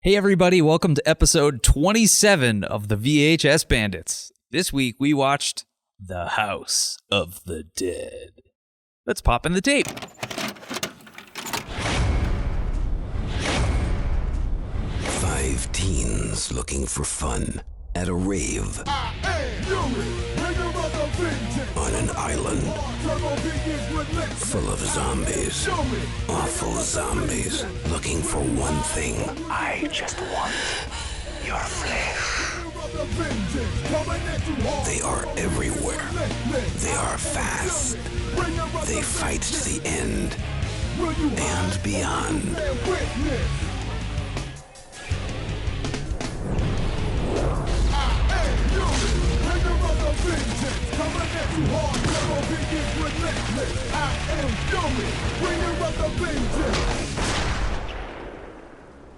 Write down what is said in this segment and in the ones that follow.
Hey everybody, welcome to episode 27 of the VHS Bandits. This week we watched The House of the Dead. Let's pop in the tape. Five teens looking for fun at a rave on an island full of zombies. Awful zombies looking for one thing. I just want your flesh. They are everywhere. They are fast. They fight to the end and beyond.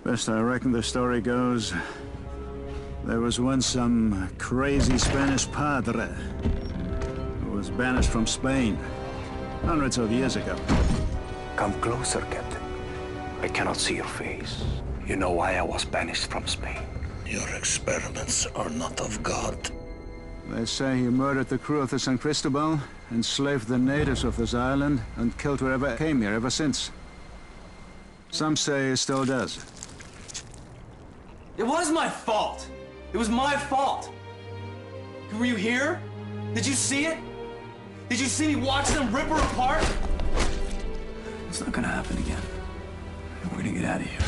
Best I reckon the story goes, there was once some crazy Spanish padre who was banished from Spain hundreds of years ago. Come closer, Captain. I cannot see your face. You know why I was banished from Spain. Your experiments are not of God. They say he murdered the crew of the San Cristobal, enslaved the natives of this island, and killed whoever came here ever since. Some say he still does. It was my fault. It was my fault. Were you here? Did you see it? Did you see me watch them rip her apart? It's not gonna happen again. We're gonna get out of here.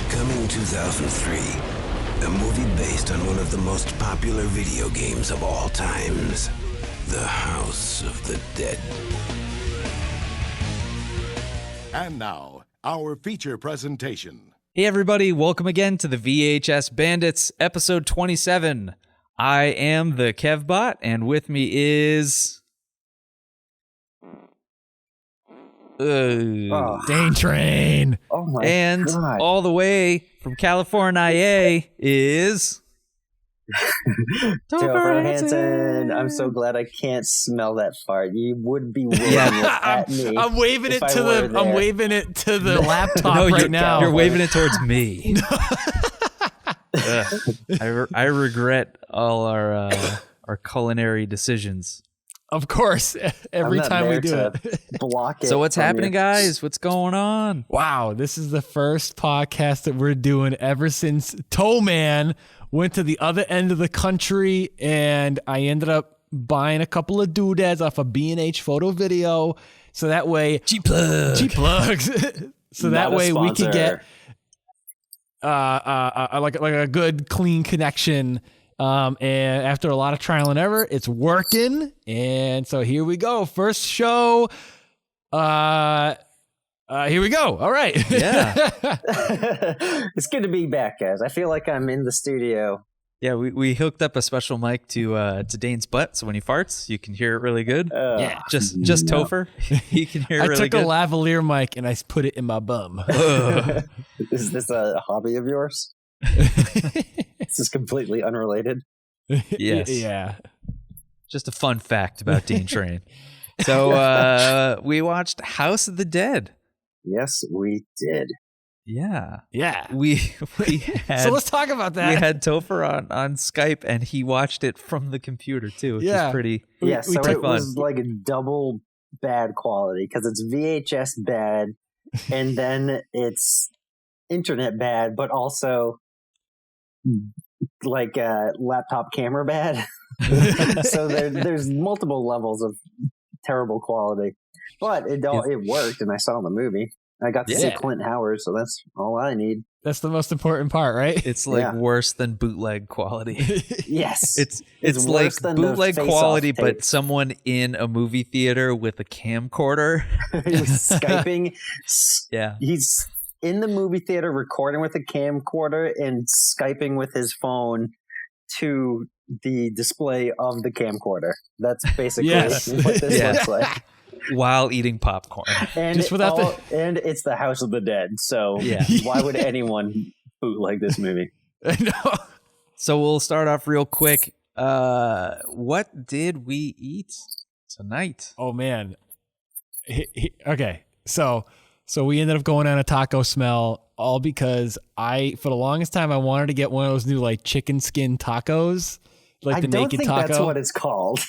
Coming 2003, a movie based on one of the most popular video games of all times, The House of the Dead. And now, our feature presentation. Hey everybody, welcome again to the VHS Bandits, episode 27. I am the Kevbot, and with me is... Dane Train. Oh my and God. all the way from California is... Topher Hansen. I'm so glad I can't smell that fart. You would be waving it at me. I'm waving it to the. there. I'm waving it to the laptop No, right now. You're waving it towards me. I regret all our culinary decisions. Of course, every I'm not time we there do to it. block it. So what's from happening, you. guys? What's going on? Wow, this is the first podcast that we're doing ever since Toe Man went to the other end of the country, and I ended up buying a couple of doodads off of B&H Photo Video, so that way cheap plugs. So that way we can get like a good clean connection. And after a lot of trial and error, it's working. And so here we go. First show. Here we go. All right. Yeah. It's good to be back, guys. I feel like I'm in the studio. Yeah, we hooked up a special mic to Dane's butt, so when he farts, you can hear it really good. Yeah. Just Topher, he can hear it I really took good. a lavalier mic and I put it in my bum. Is this a hobby of yours? This is completely unrelated. Yes. Yeah. Just a fun fact about Dean Train. So we watched House of the Dead. Yes, we did. Yeah. Yeah. We had So let's talk about that. we had Topher on Skype, and he watched it from the computer too, which is pretty. Yeah, so took it was like a double bad quality because it's VHS bad, and then it's internet bad, but also like laptop camera bad. So there's multiple levels of terrible quality, but it worked, and I saw the movie. I got to see Clint Howard, so that's all I need. That's the most important part, right? It's like worse than bootleg quality. Yes, it's like worse than the bootleg Face-Off quality, tape. but someone in a movie theater with a camcorder. He's Skyping. Yeah. He's in the movie theater recording with a camcorder and Skyping with his phone to the display of the camcorder. That's basically what this looks like. While eating popcorn. And Just without and it's the House of the Dead. So why would anyone bootleg this movie? I know. So we'll start off real quick. What did we eat tonight? Oh man. Okay. So So we ended up going on a taco smell, all because for the longest time, I wanted to get one of those new like chicken skin tacos. Like the naked taco. That's what it's called.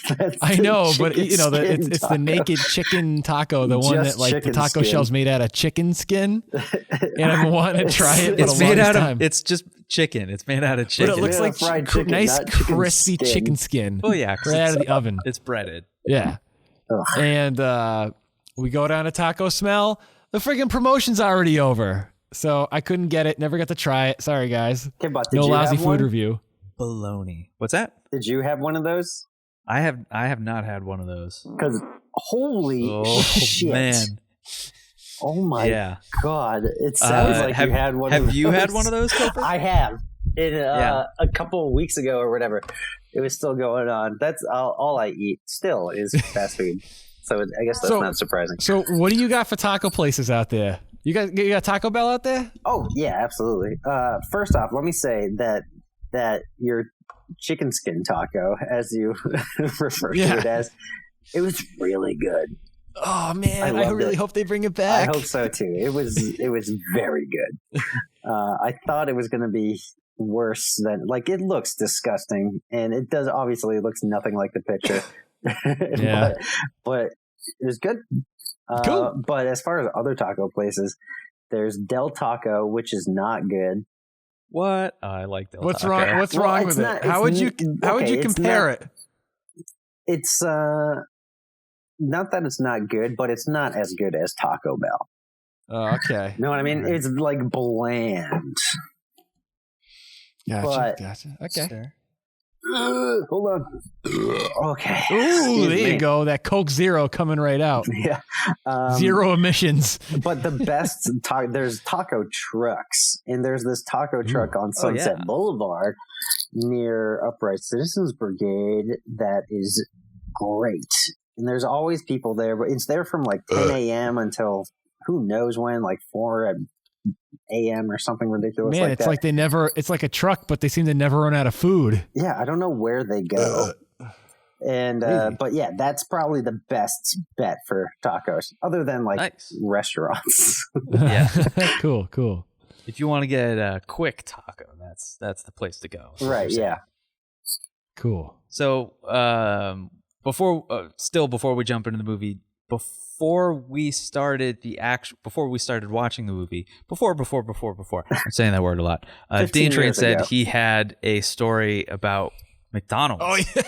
I know, but it's the naked chicken taco, the one that like the taco shell's made out of chicken skin. And I've been wanting to try it. It's made out of. It's just chicken. It's made out of chicken. But it looks like fried chicken, nice crispy chicken skin. Oh yeah, right out of the oven. It's breaded. Yeah, and we go down to taco smell. The friggin' promotion's already over, so I couldn't get it. Never got to try it. Sorry guys. Okay, but no lousy food review. Baloney. What's that? Did you have one of those? I have not had one of those. Because holy shit, man! Oh my god! It sounds like you had one. Have you had one of those, Topher? I have. A couple of weeks ago or whatever. It was still going on. That's all I eat. Still is fast food. So I guess that's not surprising. So what do you got for taco places out there? You got Taco Bell out there? Oh yeah, absolutely. First off, let me say that your chicken skin taco, as you refer to it as, it was really good. Oh man, I really hope they bring it back. I hope so too. It was very good. I thought it was going to be worse than, like, it looks disgusting, and it does. Obviously, it looks nothing like the picture. Yeah, but it was good. Cool. But as far as other taco places, there's Del Taco, which is not good. What? Oh, I like Del What's Taco. wrong? What's wrong with it? How would you compare it? It's not that it's not good, but it's not as good as Taco Bell. Oh, okay. You know what I mean? It's like bland. Gotcha. Okay. Sure. Hold on. Okay. Ooh, there you go. That Coke Zero coming right out. Yeah. Zero emissions. But the best there's taco trucks, and there's this taco truck on Sunset Boulevard near Upright Citizens Brigade that is great. And there's always people there, but it's there from like 10 a.m. until who knows when, like 4 a.m. or something ridiculous. Man, it's like it's like a truck, but they seem to never run out of food. Yeah, I don't know where they go. And but yeah, that's probably the best bet for tacos, other than like restaurants. Yeah, cool. If you want to get a quick taco, that's the place to go. Right? Yeah. Cool. So before we jump into the movie, before we started watching the movie, I'm saying that word a lot. Dean Train said he had a story about McDonald's. Oh yeah.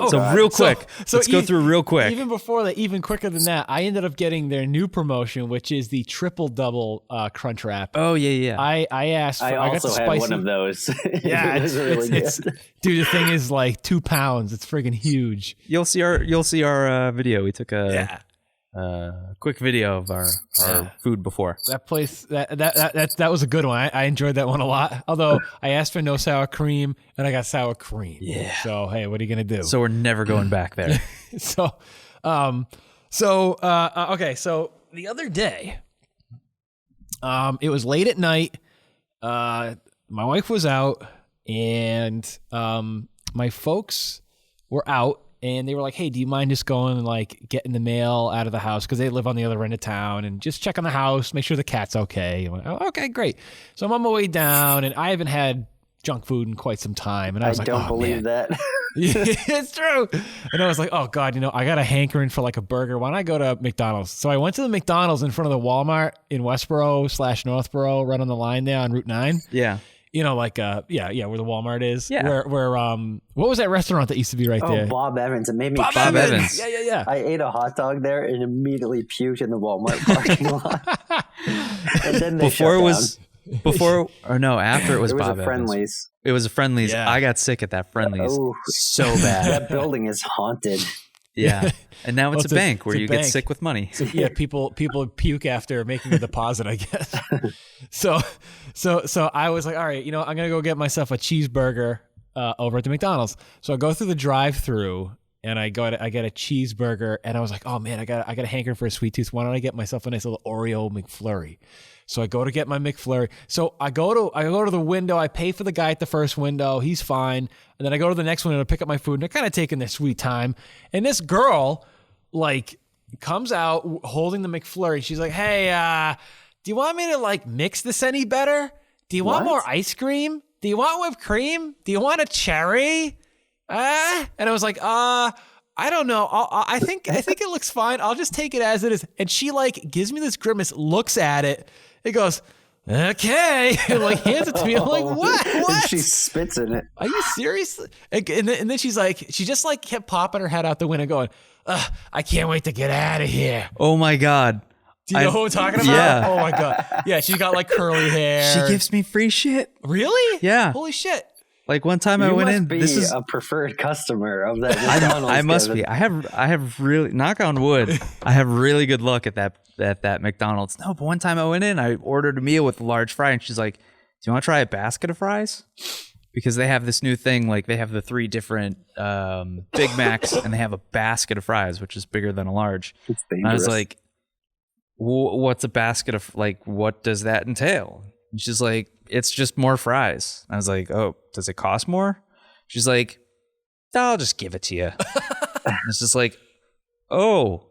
So real quick, let's go through real quick. Even before that, even quicker than that, I ended up getting their new promotion, which is the triple double crunch wrap. Oh yeah. I asked. I got also the had spicy one of those. Yeah, it was really good. Dude, the thing is like 2 pounds. It's friggin' huge. You'll see our video. We took a quick video of our food before. That place that was a good one. I enjoyed that one a lot. Although I asked for no sour cream and I got sour cream. Yeah. So hey, what are you gonna do? So we're never going back there. Okay. So the other day, it was late at night. My wife was out and my folks were out. And they were like, hey, do you mind just going and like getting the mail out of the house? Because they live on the other end of town, and just check on the house, make sure the cat's okay. I went, oh, okay, great. So I'm on my way down, and I haven't had junk food in quite some time. And I was like, don't believe that. Yeah, it's true. And I was like, oh God, I got a hankering for like a burger. Why don't I go to McDonald's? So I went to the McDonald's in front of the Walmart in Westboro/Northboro, right on the line there on Route 9. Yeah. Where the Walmart is. Yeah. Where what was that restaurant that used to be right there? Oh, Bob Evans. It made me Bob Evans. Yeah. I ate a hot dog there and immediately puked in the Walmart parking lot. And then they after it was Bob Evans. Friendly's. It was a Friendly's. Yeah. I got sick at that Friendly's so bad. That building is haunted. Yeah. And now it's a bank where you get sick with money. Yeah, people puke after making a deposit, I guess. So I was like, all right, I'm gonna go get myself a cheeseburger over at the McDonald's. So I go through the drive-through and I get a cheeseburger, and I was like, oh man, I got a hankering for a sweet tooth. Why don't I get myself a nice little Oreo McFlurry? So I go to get my McFlurry. So I go to the window. I pay for the guy at the first window. He's fine. And then I go to the next window to pick up my food. And they're kind of taking their sweet time. And this girl, like, comes out holding the McFlurry. She's like, hey, do you want me to like mix this any better? Do you want more ice cream? Do you want whipped cream? Do you want a cherry? And I was like, I don't know. I think it looks fine. I'll just take it as it is. And she like gives me this grimace, looks at it. It goes, okay, and like hands it to me. I'm like, what? And she spits in it. Are you serious? And then she's like, she just like kept popping her head out the window going, I can't wait to get out of here. Oh my God. Do you know who I'm talking about? Yeah. Oh my God. Yeah, she's got like curly hair. She gives me free shit. Really? Yeah. Holy shit. Like one time I went in. This is a preferred customer of that McDonald's. I must be. I have really, knock on wood, I have really good luck at that McDonald's. No, but one time I went in, I ordered a meal with a large fry, and she's like, "Do you want to try a basket of fries?" Because they have this new thing, like they have the 3 different Big Macs, and they have a basket of fries, which is bigger than a large. It's dangerous. And I was like, what's a basket of, like, what does that entail? And she's like, it's just more fries. I was like, oh, does it cost more? She's like, I'll just give it to you. It's just like, oh,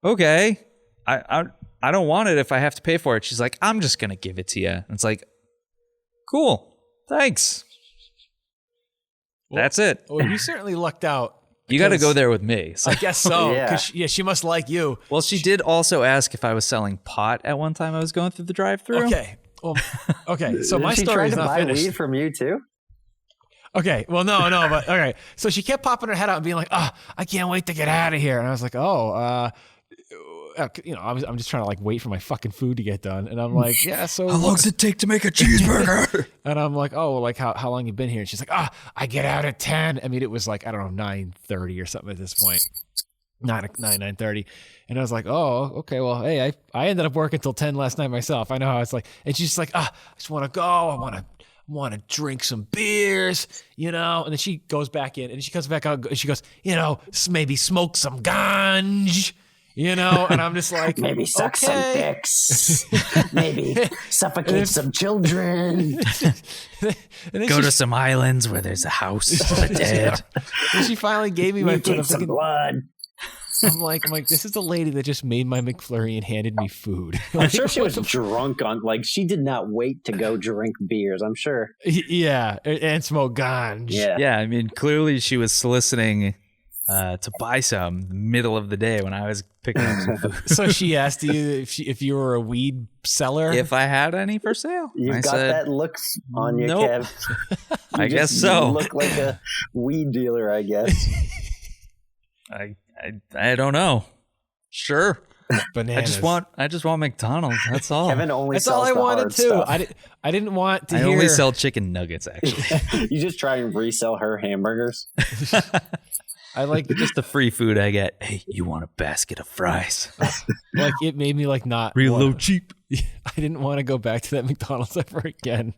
okay. I don't want it if I have to pay for it. She's like, I'm just going to give it to you. And it's like, cool. Thanks. Well, that's it. Well, you certainly lucked out. You got to go there with me. So. I guess so. Yeah. She must like you. Well, she did also ask if I was selling pot at one time I was going through the drive-thru. Okay. Well, okay. So my Did she story try is to not buy finished. weed from you too? Okay. Well, no, but okay. So she kept popping her head out and being like, I can't wait to get out of here. And I was like, I'm just trying to like wait for my fucking food to get done. And I'm like, yeah, so how long does it take to make a cheeseburger? And I'm like, oh, well, like how long you been here? And she's like, I get out at 10. I mean, it was like, I don't know, 9:30 or something at this point. 9:30. And I was like, oh, okay, well, hey, I ended up working till 10 last night myself. I know how it's like. And she's like, I just want to go. I want to drink some beers, And then she goes back in and she comes back out and she goes, maybe smoke some ganj. And I'm just like, maybe suck some dicks, maybe suffocate some children, go to some islands where there's a house of the dead. And she finally gave me my food. I'm some blood. I'm like, this is the lady that just made my McFlurry and handed me food. I'm sure she was drunk she did not wait to go drink beers. I'm sure. Yeah, and smoke ganj. Yeah. I mean, clearly she was soliciting to buy some in the middle of the day when I was picking up some food. So she asked you if you were a weed seller? If I had any for sale. You've got that look on you, nope. Kev. I guess so. You look like a weed dealer, I guess. I don't know. Sure. Bananas. I just want McDonald's. That's all. Kevin only That's sells all I the wanted hard too. stuff. I didn't want to I hear. only sell chicken nuggets, actually. You just try and resell her hamburgers. I like just the free food I get. Hey, you want a basket of fries? like it made me like not real low cheap. I didn't want to go back to that McDonald's ever again.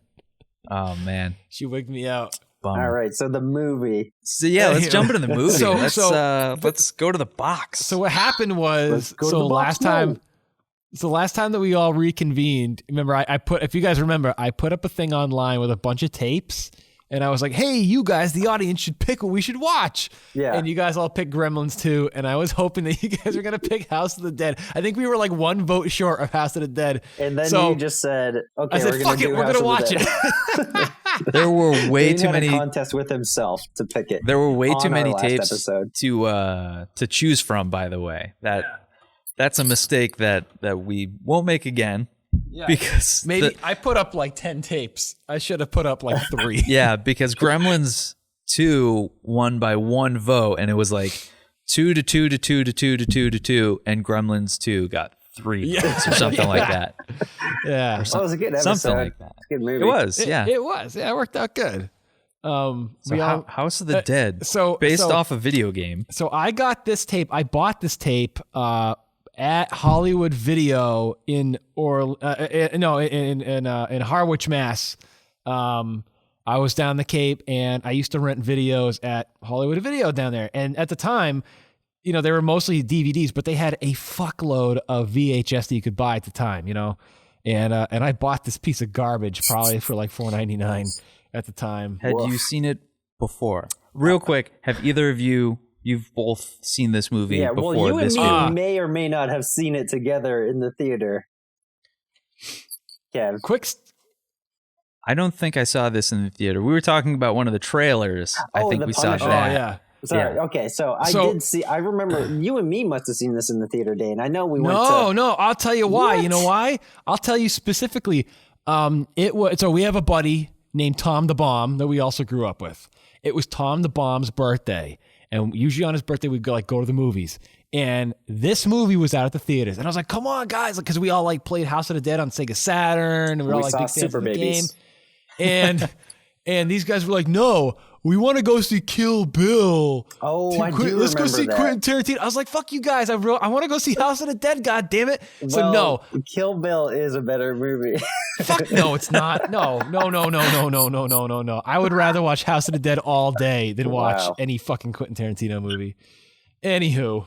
Oh man, she wigged me out. Bummer. All right, so the movie. So yeah, let's jump into the movie. Let's go to the box. So what happened was last time that we all reconvened, remember I put, if you guys remember, I put up a thing online with a bunch of tapes. And I was like, hey, you guys, the audience should pick what we should watch. Yeah. And you guys all picked Gremlins 2. And I was hoping that you guys were going to pick House of the Dead. I think we were like one vote short of House of the Dead. And then you just said, okay, I said, fuck it, we're going to watch it. There were way too many. A contest with himself to pick it. There were way too many tapes to choose from, by the way. That's a mistake that we won't make again. Yeah, because maybe I put up like 10 tapes. I should have put up like 3. Yeah, because Gremlins 2 won by 1 vote, and it was like 2 to 2 to 2 to 2 to 2 to 2, and Gremlins 2 got 3 votes or something like that. Yeah, that was a good episode. Something like that. It's a good movie. It was. Yeah, it was. Yeah, it worked out good. House of the Dead, based off a video game. So I got this tape. I bought this tape. At Hollywood Video in Harwich, Mass. I was down the Cape, and I used to rent videos at Hollywood Video down there. And at the time, they were mostly DVDs, but they had a fuckload of VHS that you could buy at the time. And I bought this piece of garbage probably for like $4.99 at the time. Had you seen it before? Real quick, have either of you you've both seen this movie before well, you this and me may or may not have seen it together in the theater. Kev. I don't think I saw this in the theater. We were talking about one of the trailers. I think we saw that. Oh, yeah. Sorry. Yeah. Okay, so I did see. I remember you and me must have seen this in the theater, Dane. I know we went. No. I'll tell you why. What? You know why? I'll tell you specifically. It was so we have a buddy named Tom the Bomb that we also grew up with. It was Tom the Bomb's birthday, and usually on his birthday we'd go to the movies. And this movie was out at the theaters, and I was like, "Come on, guys!" Because we all like played House of the Dead on Sega Saturn, and we were all like big fans of the game. And these guys were like, "No, we want to go see Kill Bill." Oh, let's go see Quentin Tarantino. I was like, "Fuck you guys! I want to go see House of the Dead. God damn it!" So no, Kill Bill is a better movie. Fuck no, it's not. No. I would rather watch House of the Dead all day than watch any fucking Quentin Tarantino movie. Anywho,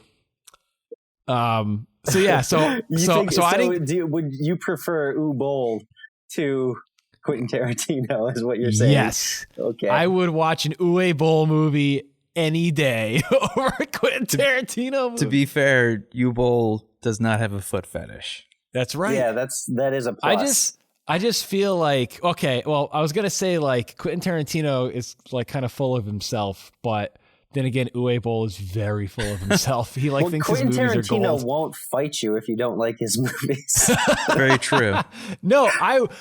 so yeah, would you prefer Uwe Boll to Quentin Tarantino? Is what you're saying? Yes. Okay. I would watch an Uwe Boll movie any day over a Quentin Tarantino movie. To be fair, Uwe Boll does not have a foot fetish. That's right. Yeah, that is a plus. I just feel like, okay, well, I was gonna say like Quentin Tarantino is like kind of full of himself, but then again, Uwe Boll is very full of himself. He thinks Quentin his movies Tarantino are gold. Won't fight you if you don't like his movies. Very true. No,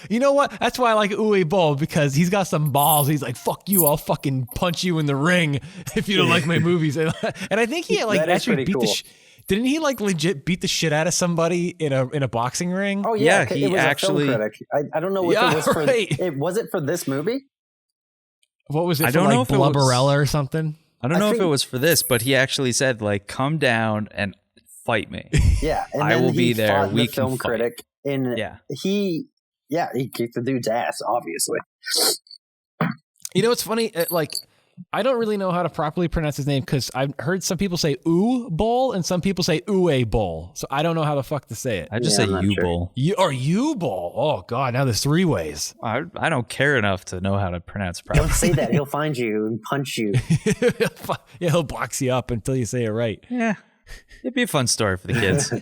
you know what? That's why I like Uwe Boll, because he's got some balls. He's like, "Fuck you! I'll fucking punch you in the ring if you don't like my movies." And I think he actually beat the. Didn't he legit beat the shit out of somebody in a boxing ring? Oh yeah, he it was actually. A film critic. I don't know if it was for. Was it for this movie? What was it? I don't know if Blubberella or something. I don't know if it was for this, but he actually said, come down and fight me. Yeah, and I will be there. We can film critic, and he kicked the dude's ass, obviously. You know, it's funny. I don't really know how to properly pronounce his name because I've heard some people say Uwe Boll and some people say Uwe Boll. So I don't know how the fuck to say it. I just say Uwe Boll. Uwe Boll. Oh God, now there's 3 ways. I don't care enough to know how to pronounce it properly. Don't say that. He'll find you and punch you. Yeah, he'll box you up until you say it right. Yeah, it'd be a fun story for the kids.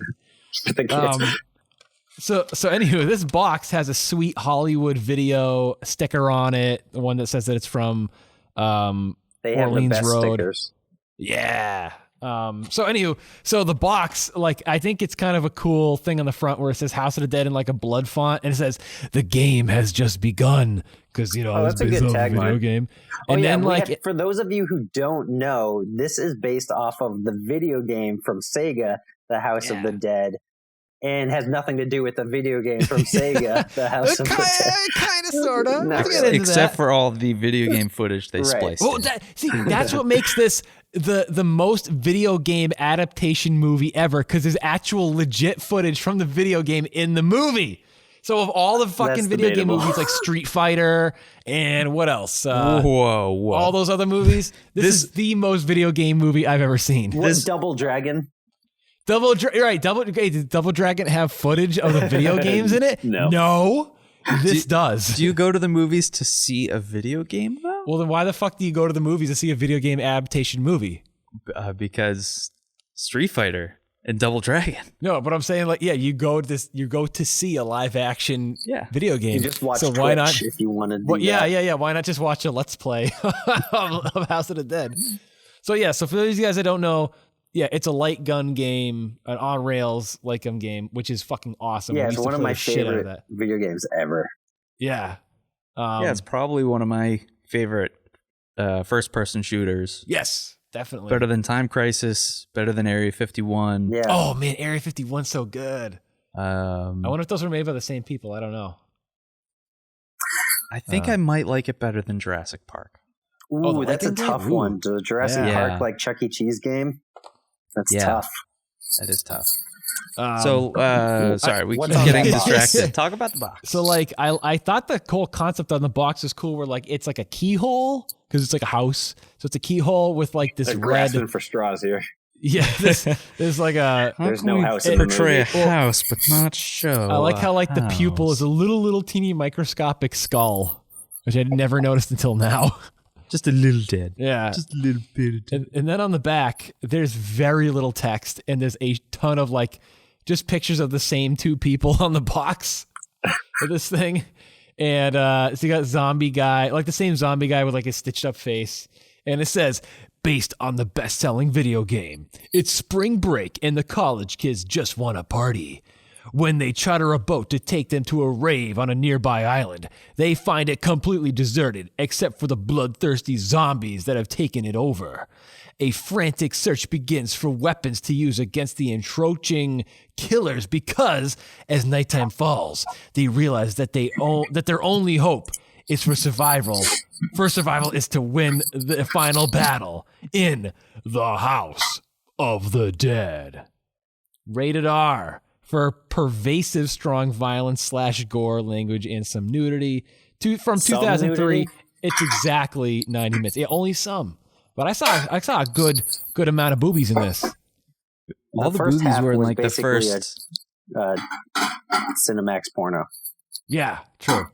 So anyway, this box has a sweet Hollywood video sticker on it. The one that says that it's from they have Orleans the best Road. stickers. Yeah. So the box, I think it's kind of a cool thing on the front where it says House of the Dead in a blood font, and it says the game has just begun because that's a good tagline. Video game. And then for those of you who don't know, this is based off of the video game from Sega, The House of the Dead. And has nothing to do with the video game from Sega, The House of the Dead. Kind of, sort of. Except for all the video game footage they spliced. Well, that's what makes this the most video game adaptation movie ever, because there's actual legit footage from the video game in the movie. So of all the fucking video game movies like Street Fighter and what else? Whoa. All those other movies, this is the most video game movie I've ever seen. What's Double Dragon? Did Double Dragon have footage of the video games in it? No. This does. Do you go to the movies to see a video game, though? Well, then why the fuck do you go to the movies to see a video game adaptation movie? Because Street Fighter and Double Dragon. No, but I'm saying you go to see a live action video game. You just watch so Twitch why not, if you want to do that. Yeah. Why not just watch a Let's Play of House of the Dead? So for those of you guys that don't know, it's a light gun game, an on rails light gun game, which is fucking awesome. Yeah, it's one of my favorite video games ever. Yeah. It's probably one of my favorite first person shooters. Yes, definitely. Better than Time Crisis, better than Area 51. Yeah. Oh man, Area 51's so good. I wonder if those were made by the same people. I don't know. I think I might like it better than Jurassic Park. Ooh, that's a tough one. The Jurassic Park Chuck E. Cheese game. That's tough. That is tough. Sorry, we keep getting distracted. Talk about the box. So I thought the whole concept on the box is cool, where it's like a keyhole, because it's like a house. So it's a keyhole with this red. Grasping for straws here. Yeah, there's like a. There's no house in the movie. Portray a house, but not show. I like how the pupil is a little teeny microscopic skull, which I'd never noticed until now. Just a little dead. Yeah. Just a little bit of dead. And then on the back, there's very little text, and there's a ton of like just pictures of the same two people on the box of this thing. And so you got zombie guy, like the same zombie guy with like a stitched up face. And it says, based on the best-selling video game, it's spring break and the college kids just want to party. When they charter a boat to take them to a rave on a nearby island, they find it completely deserted except for the bloodthirsty zombies that have taken it over. A frantic search begins for weapons to use against the encroaching killers because, as nighttime falls, they realize that that their only hope is for survival. First survival is to win the final battle in the House of the Dead. Rated R. For pervasive strong violence / gore language and some nudity. From 2003, nudity? It's exactly 90 minutes. Yeah, only some. But I saw a good amount of boobies in this. All the first boobies half were in was like the basically first. Cinemax porno. Yeah, true.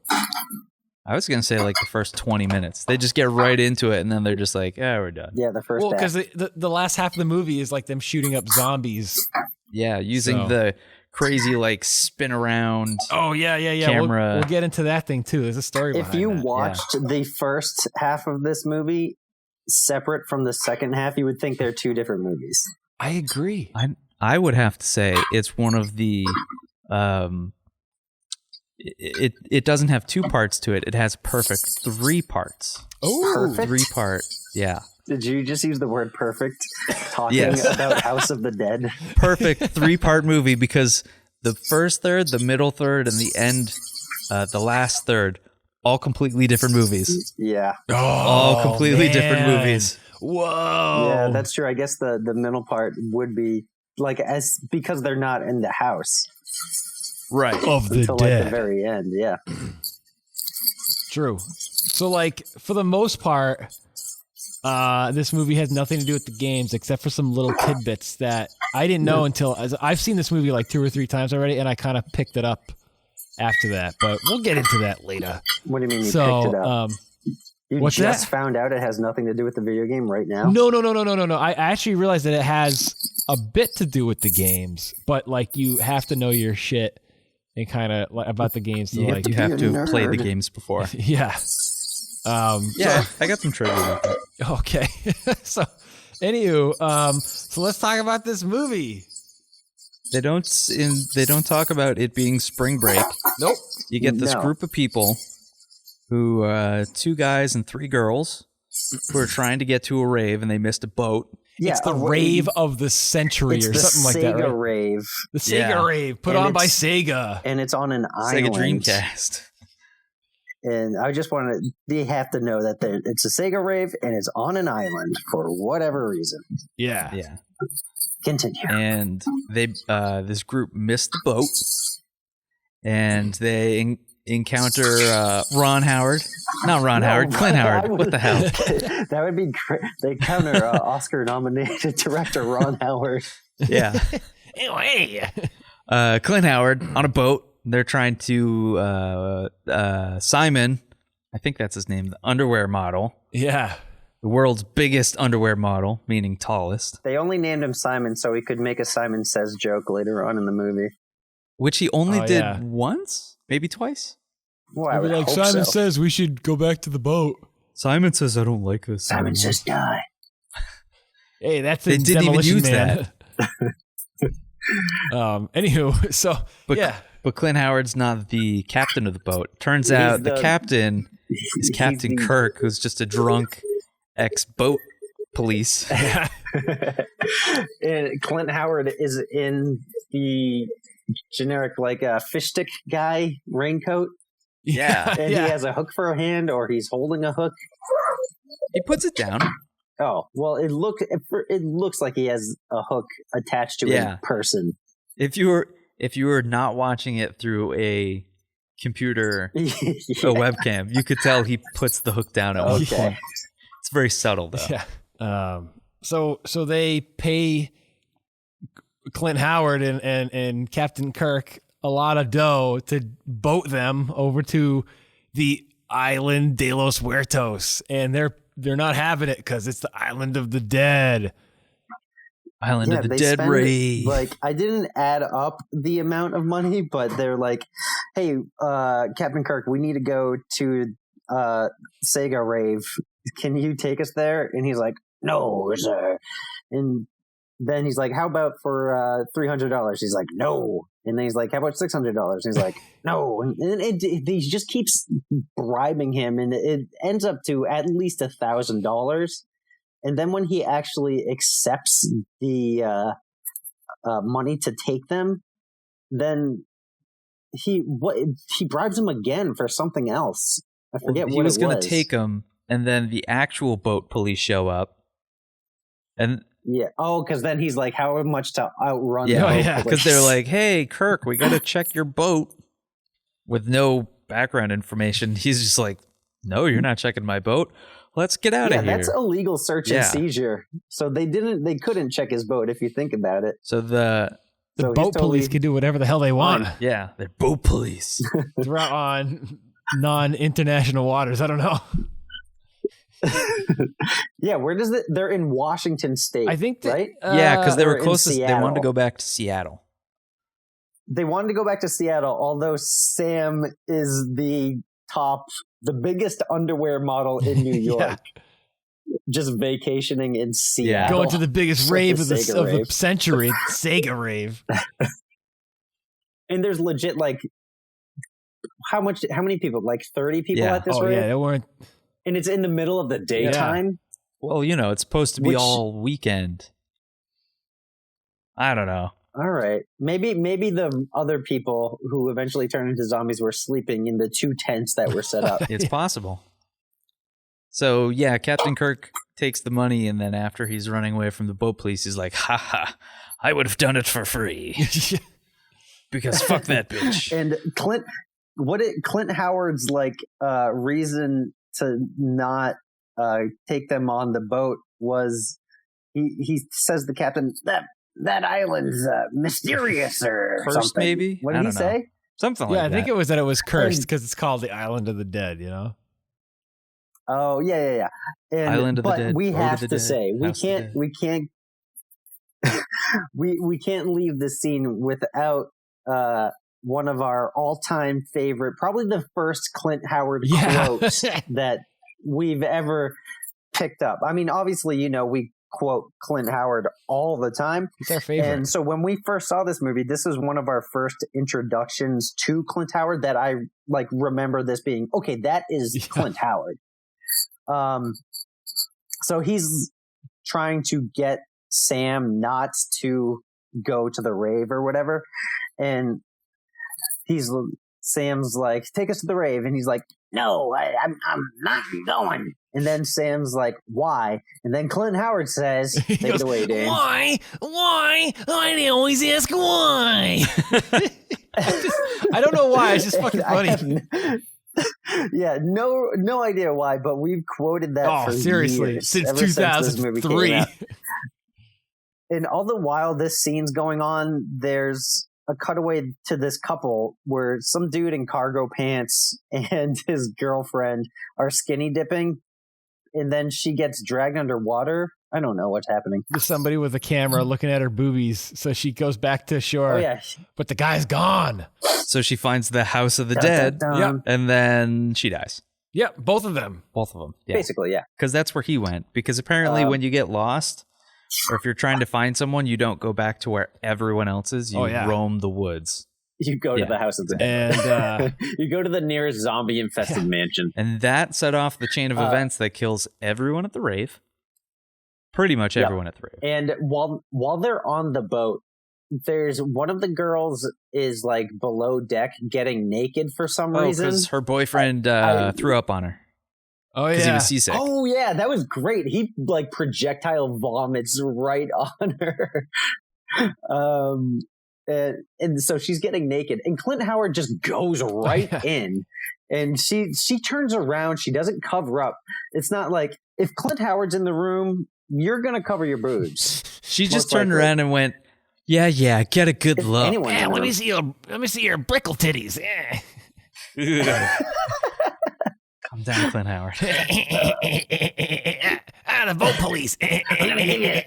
I was gonna say like the first 20 minutes. They just get right into it, and then they're just like, "Yeah, we're done." Yeah, the first. Well, half. because the last half of the movie is like them shooting up zombies. Yeah, using the crazy like spin around. Oh yeah. Camera. We'll get into that thing too. There's a story behind If you that. watched the first half of this movie separate from the second half, you would think they're two different movies. I agree. I would have to say it's one of the. It doesn't have 2 parts to it. It has perfect 3 parts. Oh, Perfect? 3-part. Yeah. Did you just use the word perfect talking Yes. about House of the Dead? Perfect 3-part movie because the first third, the middle third, and the end, the last third, all completely different movies. Yeah. All completely different man. movies. Whoa. Yeah, that's true. I guess the middle part would be like because they're not in the house. Right. Of the Until dead. like the very end, yeah. True. So, like, for the most part, this movie has nothing to do with the games except for some little tidbits that I didn't know until I've seen this movie like 2 or 3 times already, and I kind of picked it up after that. But we'll get into that later. What do you mean you picked it up? You what's just that? found out it has nothing to do with the video game right now? No. I actually realized that it has a bit to do with the games, but like you have to know your shit and kind of like about the games to like You have to have played the games before. yeah. Yeah, I got some trivia about that. Okay. So, anywho, so let's talk about this movie. They don't talk about it being spring break. Nope. You get this No. group of people who 2 guys and 3 girls who are trying to get to a rave and they missed a boat. Yeah, It's the rave of the century it's or the something like that, Sega right? rave, The Sega Yeah. rave put And on by it's- Sega. and it's on an Sega island. Dreamcast. And I just want to, they have to know that it's a Sega rave and it's on an island for whatever reason. Yeah. Yeah. Continue. And they this group missed the boat, and they encounter Ron Howard. Not Ron Howard, Clint Howard. What the hell? That would be great. They counter Oscar-nominated director Ron Howard. Yeah. Anyway. Clint Howard on a boat. They're trying to Simon, I think that's his name, the underwear model. Yeah. The world's biggest underwear model, meaning tallest. They only named him Simon so he could make a Simon Says joke later on in the movie. Which he only Oh, did yeah. once? Maybe twice? Well, I I'd be would like, hope Simon so. says we should go back to the boat. Simon says, I don't like this. Simon anymore." Says die. Hey, that's They in didn't even Demolition use Man. Anywho, so But, yeah. but Clint Howard's not the captain of the boat. Turns He's out the the- captain is he's Captain the- Kirk, who's just a drunk ex-boat police. And Clint Howard is in the generic like fish stick guy raincoat, Yeah. and he has a hook for a hand, or he's holding a hook. He puts it down. Oh well, it looks like he has a hook attached to Yeah. his person. If you were not watching it through a computer, Yeah. a webcam, you could tell he puts the hook down at one Okay. point. It's very subtle though. Yeah. So they pay Clint Howard and Captain Kirk a lot of dough to boat them over to the island de los Huertos, and they're they're not having it because it's the Island of the Dead. Island of the they Dead spend, rave. Like, I didn't add up the amount of money, but they're like, hey, Captain Kirk, we need to go to Sega rave. Can you take us there? And he's like, no, sir. And then he's like, how about for $300? He's like, no. And then he's like, how about $600? He's like, no. And he just keeps bribing him, and it ends up to at least $1,000. And then when he actually accepts the money to take them, then he bribes him again for something else. I forget what it was. He was going to take him, and then the actual boat police show up. And yeah. Oh, because then he's like, how much to outrun the boat police? Because they're like, hey, Kirk, we got to check your boat with no background information. He's just like, no, you're not checking my boat. Let's get out of here. That's illegal search and seizure. So they couldn't check his boat if you think about it. So the boat police can do whatever the hell they want. Yeah, they're boat police. They're out on non-international waters. I don't know. Yeah, where does it? They're in Washington State. I think right? Yeah, because they were Or closest. in They wanted to Seattle. go back to Seattle. They wanted to go back to Seattle, although Sam is the biggest underwear model in New York. Just vacationing in Seattle. Going to the biggest rave of the rave. century, Sega rave. And there's legit like how many people? Like 30 people at this rave? Yeah, they weren't. And it's in the middle of the daytime. Well, it's supposed to be all weekend. I don't know. All right. Maybe the other people who eventually turned into zombies were sleeping in the 2 tents that were set up. It's possible. So, yeah, Captain Kirk takes the money, and then after he's running away from the boat police, he's like, ha ha, I would have done it for free. Because fuck that bitch. And Clint Howard's like reason to not take them on the boat was he says the captain that island's mysterious or Cursed, something. maybe? What did he say? Something like that. Yeah, I think it was that it was cursed because it's called the Island of the Dead, Oh, yeah. And, Island of the Dead. But we have to Dead, say, we House of the can't we can't leave this scene without one of our all-time favorite, probably the first Clint Howard quote that we've ever picked up. I mean, obviously, we quote Clint Howard all the time. It's our favorite. And so when we first saw this movie, this was one of our first introductions to Clint Howard that I remember this being, okay, that is Clint Howard. So he's trying to get Sam not to go to the rave or whatever. And Sam's like, take us to the rave. And he's like, no, I'm not going. And then Sam's like, why? And then Clint Howard says, take it away, Dave. Why? I always ask why. I don't know why. It's just fucking funny. Yeah, no idea why, but we've quoted that for seriously, years, since ever since this movie came 2003. out. And all the while this scene's going on, there's a cutaway to this couple where some dude in cargo pants and his girlfriend are skinny dipping, and then she gets dragged underwater. I don't know what's happening. There's somebody with a camera looking at her boobies, so she goes back to shore. Oh, yeah. But the guy's gone. So she finds the House of the Dead, and then she dies. Yep, both of them. Both of them. Yeah. Basically, yeah. Because that's where he went. Because apparently when you get lost, or if you're trying to find someone, you don't go back to where everyone else is. You roam the woods. You go to the House of the Dead. And you go to the nearest zombie-infested mansion. And that set off the chain of events that kills everyone at the rave. Pretty much everyone at the rave. And while they're on the boat, there's one of the girls is like below deck getting naked for some reason. Because her boyfriend threw up on her. Oh, yeah. Because he was seasick. Oh, yeah. That was great. He like projectile vomits right on her. And so she's getting naked. And Clint Howard just goes right in. And she turns around. She doesn't cover up. It's not like if Clint Howard's in the room, you're going to cover your boobs. She just turned around and went, yeah, get a good look. Let me see your brickle titties. Calm down, Clint Howard. The boat police. I'm gonna give you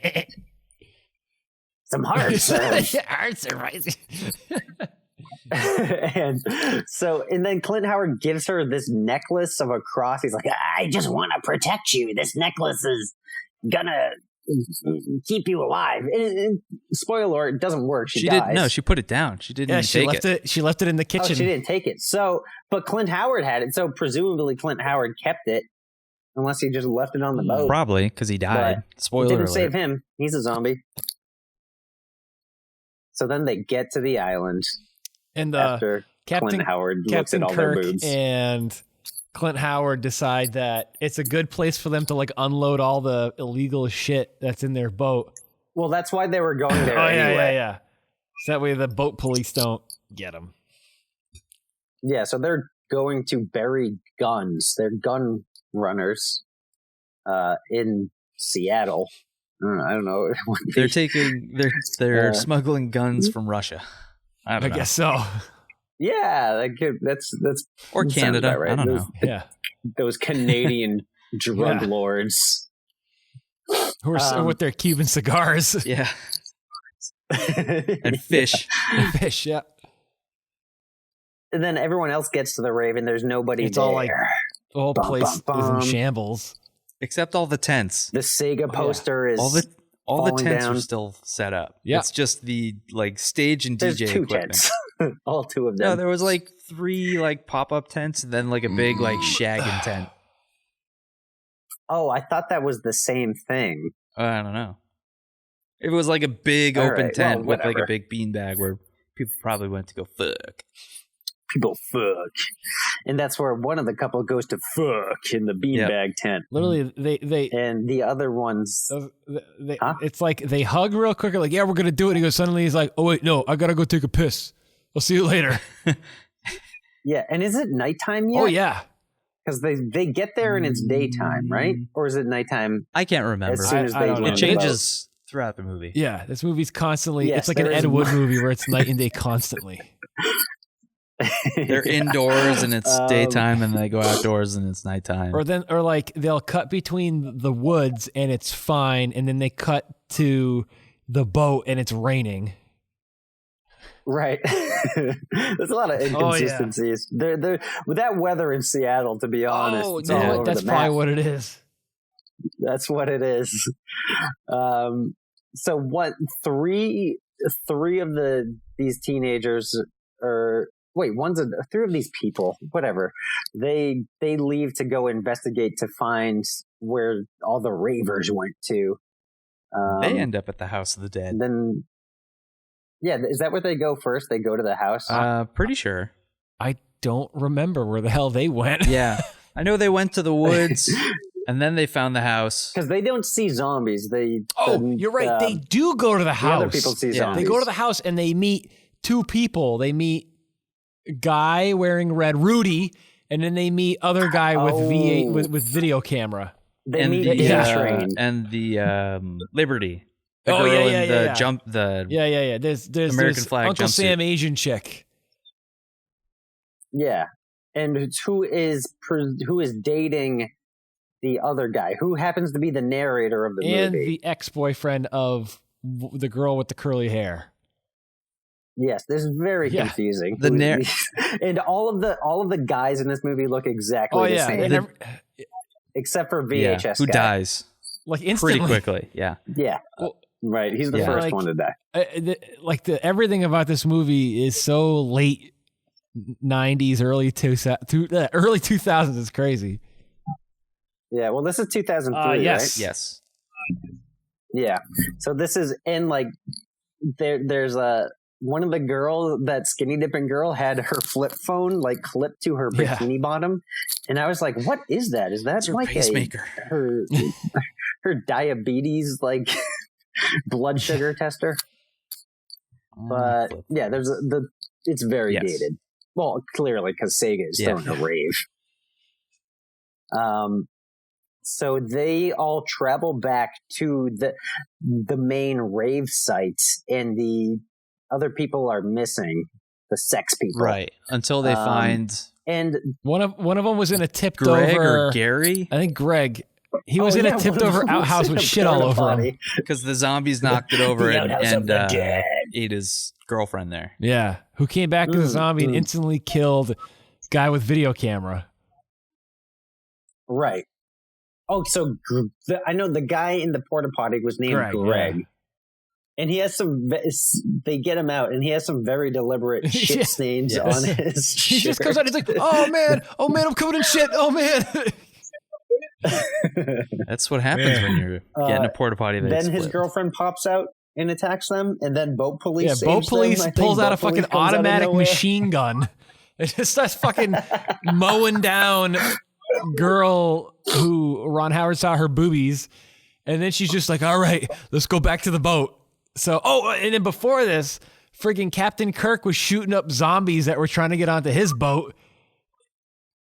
some hard serve. Hard serve. and then Clint Howard gives her this necklace of a cross. He's like, I just want to protect you. This necklace is gonna keep you alive. And spoiler alert, it doesn't work. She dies. No, she put it down. She didn't take it. She left it in the kitchen. Oh, she didn't take it. But Clint Howard had it. So presumably Clint Howard kept it, unless he just left it on the boat. Probably because he died. But Spoiler it didn't alert. save him. He's a zombie. So then they get to the island. And after Clint Howard looks at all Kirk their boobs. And Clint Howard decide that it's a good place for them to like unload all the illegal shit that's in their boat. Well, that's why they were going there anyway. Yeah. So that way the boat police don't get them. Yeah, so they're going to bury guns. They're gun runners in Seattle. I don't know. They're smuggling guns from Russia. I guess so. Yeah, that's or Canada. Right. I don't know. Those Canadian drug lords who are with their Cuban cigars. Yeah, and fish. Fish. Yeah. And then everyone else gets to the rave, and there's nobody it's there. All like the whole place is in shambles, except all the tents. The Sega poster is all the tents down. are still set up. Yeah, it's just the like stage and there's DJ two equipment. Tents. All two of them. No, there was like 3 like pop-up tents, and then like a big like shagging tent. Oh, I thought that was the same thing. I don't know. It was like a big open tent with like a big beanbag where people probably went to go fuck. People fuck. And that's where one of the couple goes to fuck in the beanbag tent. Literally, they and the other ones. It's like they hug real quick. Like, yeah, we're going to do it. And he goes, suddenly he's like, oh, wait, no, I got to go take a piss. I'll see you later. Yeah. And is it nighttime yet? Oh, yeah. Because they get there and it's daytime, right? Or is it nighttime? I can't remember. As soon as they it changes throughout the movie. Yeah, this movie's constantly. Yes, it's like an Ed Wood movie where it's night and day constantly. They're indoors and it's daytime, and they go outdoors and it's nighttime. Or like they'll cut between the woods and it's fine, and then they cut to the boat and it's raining. Right. There's a lot of inconsistencies. They're with that weather in Seattle, to be honest. Oh, you know what? That's probably what it is. That's what it is. So what? Three of these teenagers are. Wait, three of these people. Whatever. They leave to go investigate to find where all the ravers went to. They end up at the House of the Dead. Then. Yeah, is that where they go first? They go to the house? Pretty sure. I don't remember where the hell they went. Yeah. I know they went to the woods, and then they found the house. Because they don't see zombies. You're right. They do go to the house. The other people see zombies. They go to the house, and they meet 2 people. They meet a guy wearing red, Rudy, and then they meet other guy with video camera. They meet the train. And the Liberty. The girl in the yeah. jump, the There's American flag Uncle jumpsuit. Sam Asian chick. Yeah, and who is dating the other guy, who happens to be the narrator of the movie, and the ex-boyfriend of the girl with the curly hair. Yes, this is very confusing. And all of the guys in this movie look exactly the same, except for VHS who guy. dies like instantly, pretty quickly. Yeah. Well, right, he's the first one to die. Everything about this movie is so late 90s, early 2000s. It's crazy. Yeah, well, this is 2003, yes. right? Yes. Yeah. So this is in like there's one of the girls, that skinny dipping girl, had her flip phone like clipped to her bikini bottom, and I was like, "What is that? Is that like pacemaker? Her diabetes like blood sugar tester?" But yeah, it's very dated. Well, clearly because Sega is throwing a rave. So they all travel back to the main rave sites, and the other people are missing, the sex people. Right. Until they find And one of them was in a tipped Greg over. or Gary? I think Greg. He was in a tipped over outhouse with shit all over him. Because the zombies knocked it over and ate his girlfriend there. Yeah, who came back as a zombie and instantly killed guy with video camera. Right. Oh, so I know the guy in the porta potty was named Greg. Yeah. And he has they get him out, and he has some very deliberate shit stains on his shirt. He just comes out, he's like, oh man, I'm covered in shit, oh man. That's what happens when you're getting a porta potty. Then his girlfriend pops out and attacks them, and then boat police saves boat police them. pulls out a fucking automatic machine gun. It just starts fucking mowing down girl who Ron Howard saw her boobies, and then she's just like, all right, let's go back to the boat. So, and then before this, friggin' Captain Kirk was shooting up zombies that were trying to get onto his boat.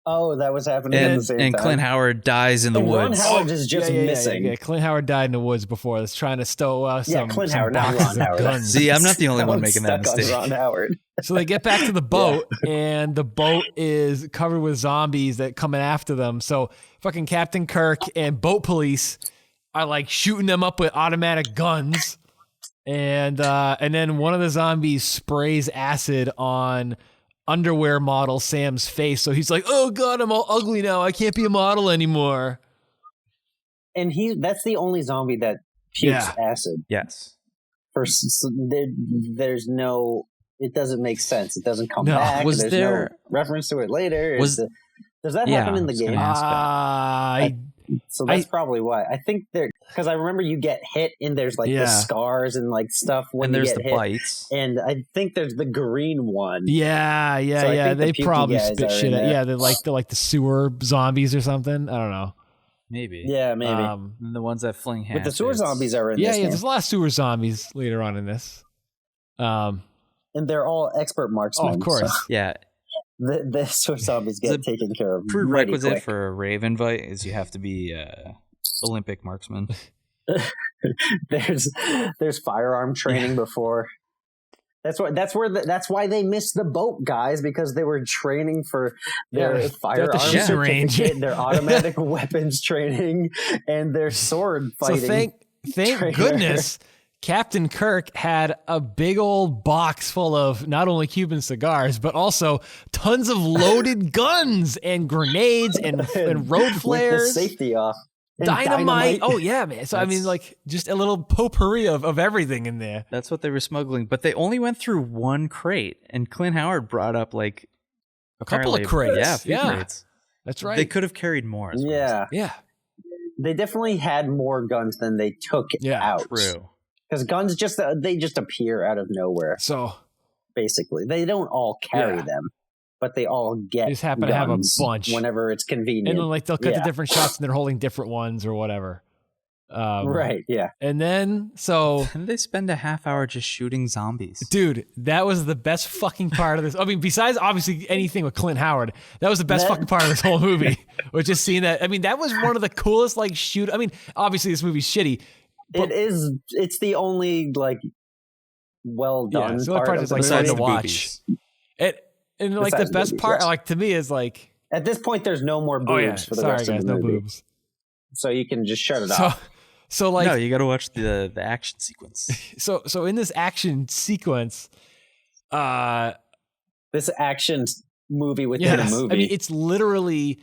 Oh, that was happening at the same time. And Clint Howard dies in the woods. Ron Howard is just missing. Yeah, Clint Howard died in the woods before this, trying to stow some Clint Howard, not boxes Ron of Howard. guns. See, I'm not the only one making that mistake. Ron Howard. So they get back to the boat, and the boat is covered with zombies that coming after them. So fucking Captain Kirk and boat police are like shooting them up with automatic guns. And then one of the zombies sprays acid on underwear model Sam's face. So he's like, oh God, I'm all ugly now. I can't be a model anymore. And that's the only zombie that pukes acid. Yes. There's no, it doesn't make sense. It doesn't come back. Was there no reference to it later? Does that happen in the game? So that's probably why. I think because I remember you get hit and there's like the scars and like stuff when you get hit. Bites. And I think there's the green one. Yeah. So they probably spit shit out. Yeah, they're like the sewer zombies or something. I don't know. Maybe. Yeah, maybe. The ones that fling hatchets. But the sewer zombies are in this. Yeah, there's a lot of sewer zombies later on in this. And they're all expert marksmen. Oh, of course. So. Yeah. The sewer zombies get taken care of. Prerequisite for a rave invite is you have to be Olympic marksman. There's firearm training before. That's why they missed the boat, guys, because they were training for their firearm certificate, their automatic weapons training, and their sword fighting. So thank goodness Captain Kirk had a big old box full of not only Cuban cigars, but also tons of loaded guns and grenades and road flares. With the safety off. Dynamite. Oh, yeah, man. So, I mean, like, just a little potpourri of everything in there. That's what they were smuggling. But they only went through one crate. And Clint Howard brought up, like, a couple of crates. Yeah, crates. That's right. They could have carried more. Yeah. They definitely had more guns than they took out. True. Because guns they just appear out of nowhere. So basically, they don't all carry them, but they all get. They just happen to have a bunch whenever it's convenient. And then, like, they'll cut the different shots, and they're holding different ones or whatever. Right. Yeah. And then they spend a half hour just shooting zombies. Dude, that was the best fucking part of this. I mean, besides obviously anything with Clint Howard, that was the best fucking part of this whole movie. Was just seeing that. I mean, that was one of the coolest I mean, obviously this movie's shitty. It is. It's the only well done part of the movie to watch. And like the best part, like to me, is like at this point, there's no more boobs for the rest of the movie. No boobs. So you can just shut it off. So like, no, you got to watch the action sequence. So in this action sequence, this action movie within a movie. I mean, it's literally.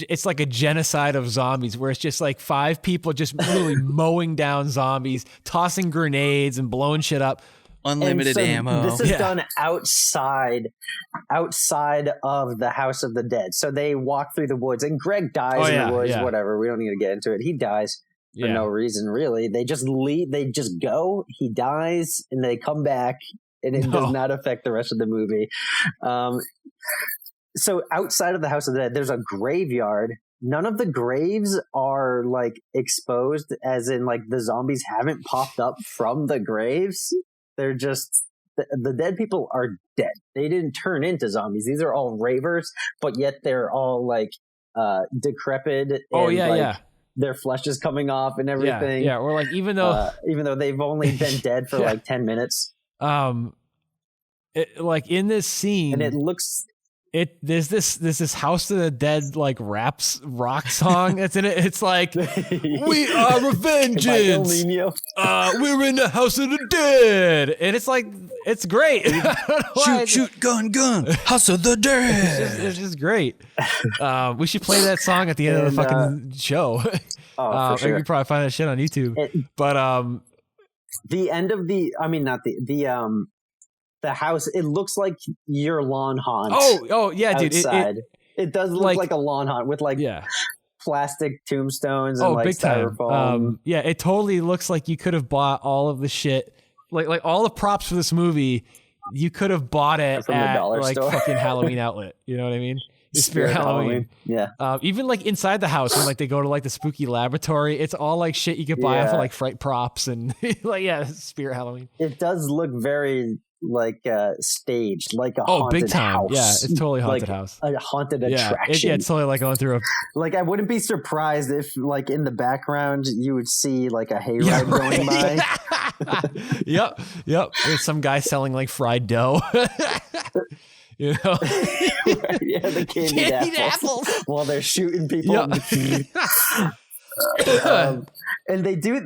It's like a genocide of zombies where it's just like 5 people just literally mowing down zombies, tossing grenades and blowing shit up. Unlimited ammo. This is done outside of the House of the Dead. So they walk through the woods and Greg dies in the woods, whatever. We don't need to get into it. He dies for no reason, really. They just leave. They just go. He dies and they come back and it does not affect the rest of the movie. So outside of the House of the Dead, there's a graveyard. None of the graves are like exposed, as in like the zombies haven't popped up from the graves. They're just the dead people are dead. They didn't turn into zombies. These are all ravers, but yet they're all like decrepit. And, their flesh is coming off and everything. Yeah. Or like even though they've only been dead for like 10 minutes. Like in this scene, and it looks. there's this House of the Dead like rock song that's in it. It's like we are vengeance. We're in the House of the Dead, and it's like it's great. Shoot, gun, House of the Dead. It's just great. We should play that song at the end of the fucking show. For sure. You can probably find that shit on YouTube. But the end of the house, it looks like your lawn haunt. Oh yeah, dude. It does look like a lawn haunt with plastic tombstones and big styrofoam. Time. Yeah, it totally looks like you could have bought all of the shit, like all the props for this movie. You could have bought it from at the dollar store. Fucking Halloween outlet. You know what I mean? Spirit Halloween. Yeah. Even like inside the house when they go to the spooky laboratory, it's all like shit you could buy for fright props and Spirit Halloween. It does look very staged, like a haunted big time house. Yeah, it's totally haunted house, a haunted attraction. It's totally like going through I wouldn't be surprised if in the background you would see a hayride going by. Yep. There's some guy selling fried dough. You know, yeah, the candied apples while they're shooting people. Yep. And they do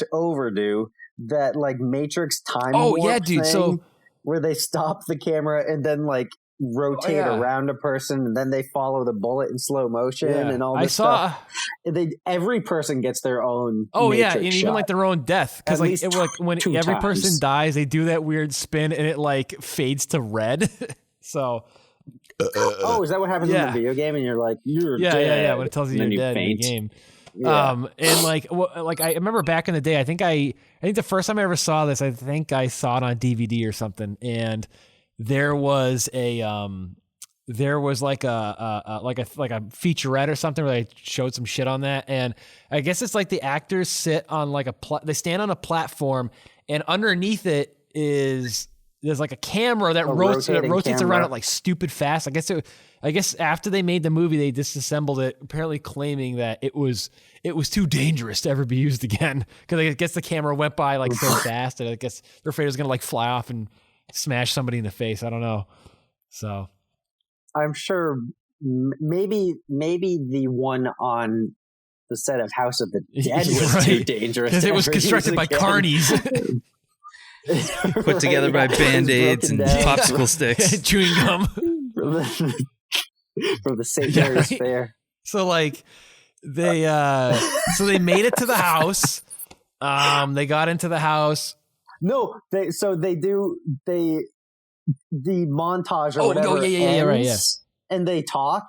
/ overdo that Matrix time warp dude. thing, so where they stop the camera and then rotate around a person and then they follow the bullet in slow motion and all this stuff. Every person gets their own Matrix and shot. even their own death, because when every person dies, they do that weird spin and it fades to red. So is that what happens in the video game? And you're you're dead. when it tells you you're dead in the game. Yeah. And I remember back in the day, I think the first time I ever saw this, I think I saw it on DVD or something, and there was a featurette or something where they showed some shit on that, and I guess it's the actors sit on they stand on a platform, and underneath it there's a camera that rotates around it stupid fast. I guess after they made the movie, they disassembled it, apparently claiming that it was too dangerous to ever be used again, because I guess the camera went by so fast, and I guess they're afraid it was gonna fly off and smash somebody in the face. I don't know. So I'm sure maybe the one on the set of House of the Dead was too dangerous because it was constructed by carnies. Put together by Band-Aids and popsicle sticks. Chewing gum. From the St. Mary's Fair. So they made it to the house. They got into the house. No, the montage or whatever ends, and they talk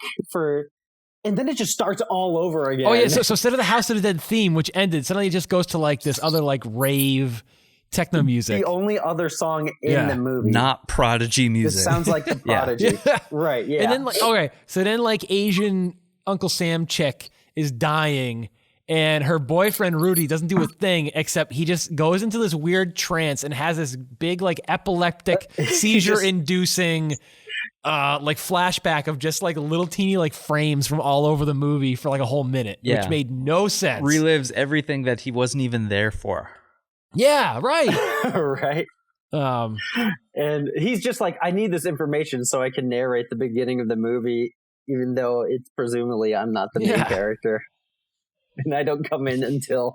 and then it just starts all over again. Oh yeah, so instead of the House of the Dead theme, which ended, suddenly it just goes to this other rave techno music. The only other song in the movie, not Prodigy music. This sounds like the Prodigy, right? Yeah. And then Asian Uncle Sam chick is dying, and her boyfriend Rudy doesn't do a thing except he just goes into this weird trance and has this big epileptic seizure-inducing flashback of just little teeny frames from all over the movie for a whole minute, which made no sense. Relives everything that he wasn't even there for. Yeah, right. Right. And he's just I need this information so I can narrate the beginning of the movie, even though it's presumably I'm not the main character. And I don't come in until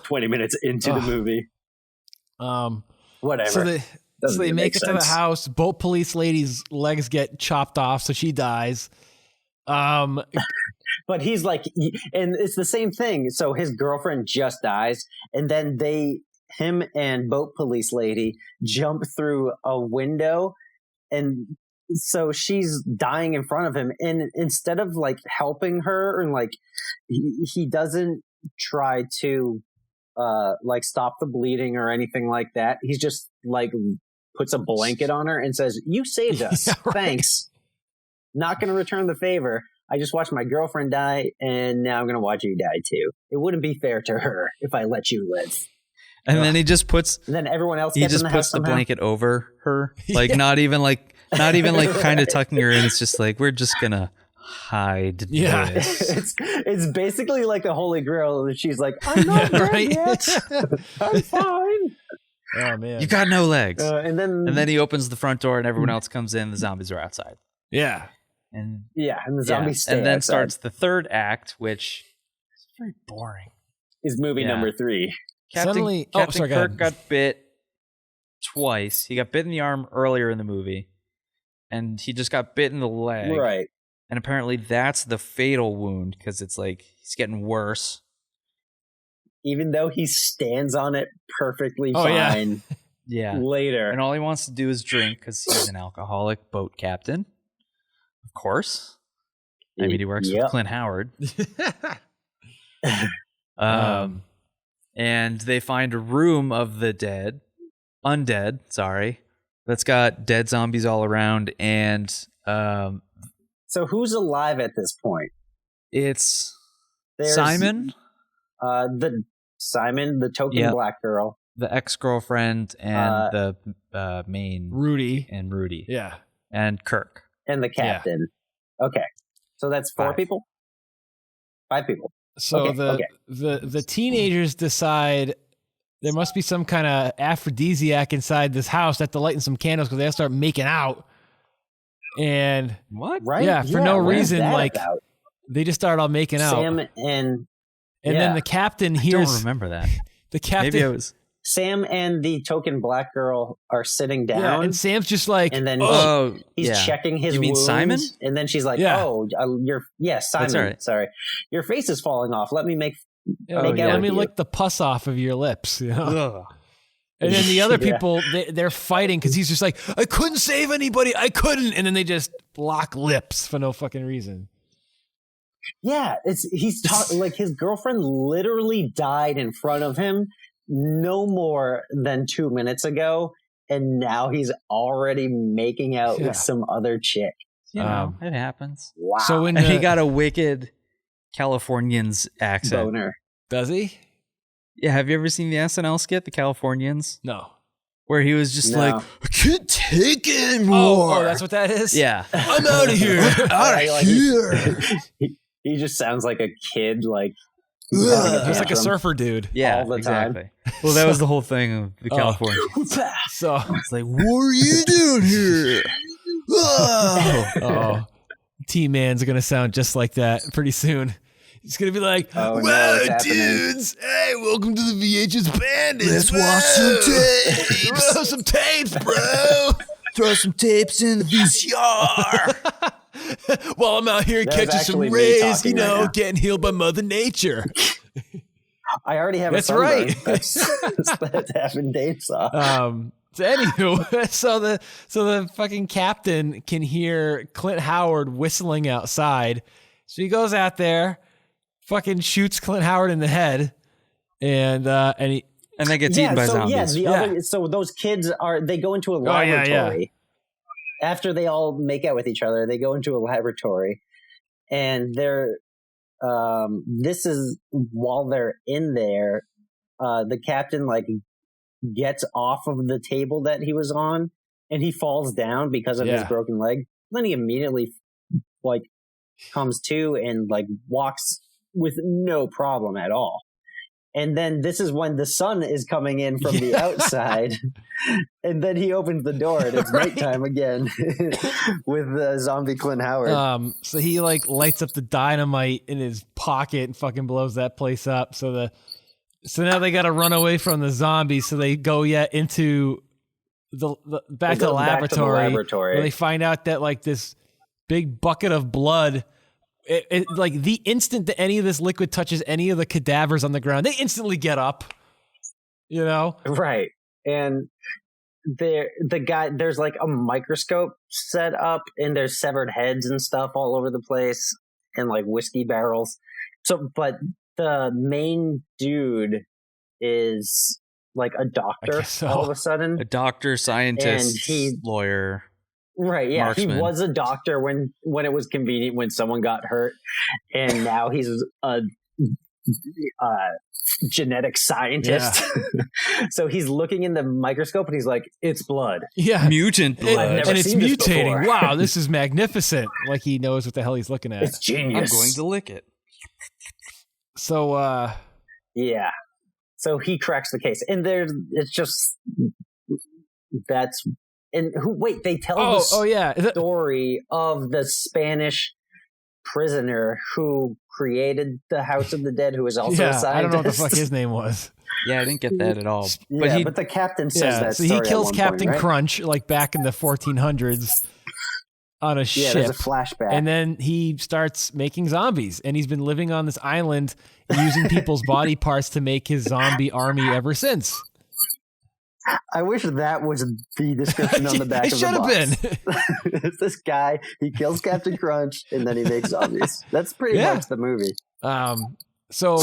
20 minutes into the movie. Whatever. So they make it to the house. Boat police lady's legs get chopped off, so she dies. But he's and it's the same thing. So his girlfriend just dies, and then him and boat police lady jump through a window, and so she's dying in front of him. And instead of helping her, and he doesn't try to stop the bleeding or anything like that. He's just puts a blanket on her and says, "You saved us, thanks. Not going to return the favor. I just watched my girlfriend die, and now I'm going to watch you die too. It wouldn't be fair to her if I let you live." And then he just puts. And then everyone else. He just puts the blanket over her, not even kind of tucking her in. It's just we're just gonna hide. Yeah, it's basically like the Holy Grail. She's like, "I'm not dead yet. I'm fine." Oh man, You got no legs. And then he opens the front door and everyone else comes in. The zombies are outside. yeah. And and the zombies stay and then outside. starts the third act, which is very boring. Is movie number 3. Captain Kirk got bit twice. He got bit in the arm earlier in the movie, and he just got bit in the leg. Right. And apparently that's the fatal wound because it's like he's getting worse. Even though he stands on it perfectly fine. Yeah. Later. And all he wants to do is drink because he's an alcoholic boat captain. Of course. I mean, he works with Clint Howard. And they find a room of the undead, that's got dead zombies all around. And so who's alive at this point? It's There's Simon. The token black girl. The ex-girlfriend and the main Rudy. And Rudy. Yeah. And Kirk. And the captain. Yeah. Okay. So that's 4 people? 5 people. So the teenagers decide there must be some kind of aphrodisiac inside this house. They have to lighten some candles because they have to start making out. And what? Right? Yeah, for no reason. Like about? They just start all making out. Sam and then the captain hears. I don't remember that. The captain. Maybe I was. Sam and the token black girl are sitting down. Yeah, and Sam's just like, and then he's checking his You mean wounds, Simon? And then she's like, Yeah. Simon. That's all right. Sorry. Your face is falling off. Let me make out let with me you." lick the pus off of your lips. You know? And then the other people, they're fighting because he's just like, I couldn't save anybody. I couldn't. And then they just lock lips for no fucking reason. Yeah, he's like his girlfriend literally died in front of him no more than 2 minutes ago, and now he's already making out with some other chick. You know, it happens. Wow. So when he got a wicked Californians accent. Boner. Does he? Yeah, have you ever seen the SNL skit, The Californians? No. Where he was just like, I can't take it anymore. Oh, that's what that is? Yeah. I'm out of here. Out of here. He just sounds like a kid, like just like a surfer dude. Yeah, all the exactly. time. Well, that was the whole thing of the Californians. So it's like, what are you doing here? Oh, T-Man's going to sound just like that pretty soon. He's going to be like, dudes, hey, welcome to the VHS Bandits. Let's watch some tapes. Throw some tapes, bro. Throw some tapes in the VCR. While I'm out here catching some rays, getting healed by Mother Nature. I already have That's a sunburn. right. That's having tapes off. So anywho, so the fucking captain can hear Clint Howard whistling outside. So he goes out there, fucking shoots Clint Howard in the head, and they get eaten by zombies. So those kids they go into a laboratory. After they all make out with each other, they go into a laboratory, and they're this is while they're in there, the captain gets off of the table that he was on, and he falls down because of his broken leg. Then he immediately comes to and walks with no problem at all. And then this is when the sun is coming in from the outside, and then he opens the door and it's nighttime again with zombie Clint Howard. So he lights up the dynamite in his pocket and fucking blows that place up. So now they got to run away from the zombies. So they go into the back to the laboratory where they find out that this big bucket of blood. It the instant that any of this liquid touches any of the cadavers on the ground, they instantly get up. You know, right? And there's a microscope set up, and there's severed heads and stuff all over the place, and whiskey barrels. So, but the main dude is a doctor all of a sudden, a doctor, scientist, and lawyer. Right, yeah. Marksman. He was a doctor when it was convenient when someone got hurt, and now he's a genetic scientist. Yeah. So he's looking in the microscope and he's like, it's blood. Yeah. Mutant blood. And it's mutating. Wow, this is magnificent. He knows what the hell he's looking at. It's genius. I'm going to lick it. So, yeah. So he cracks the case, and it's just that's and who? Wait, they tell the story of the Spanish prisoner who created the House of the Dead, who is also a scientist. I don't know what the fuck his name was. Yeah, I didn't get that at all. But the captain says that. So he kills Captain Crunch like back in the 1400s on a ship. Yeah, there's a flashback, and then he starts making zombies, and he's been living on this island using people's body parts to make his zombie army ever since. I wish that was the description on the back of the box. It should have been. It's this guy, he kills Captain Crunch, and then he makes zombies. That's pretty much the movie. So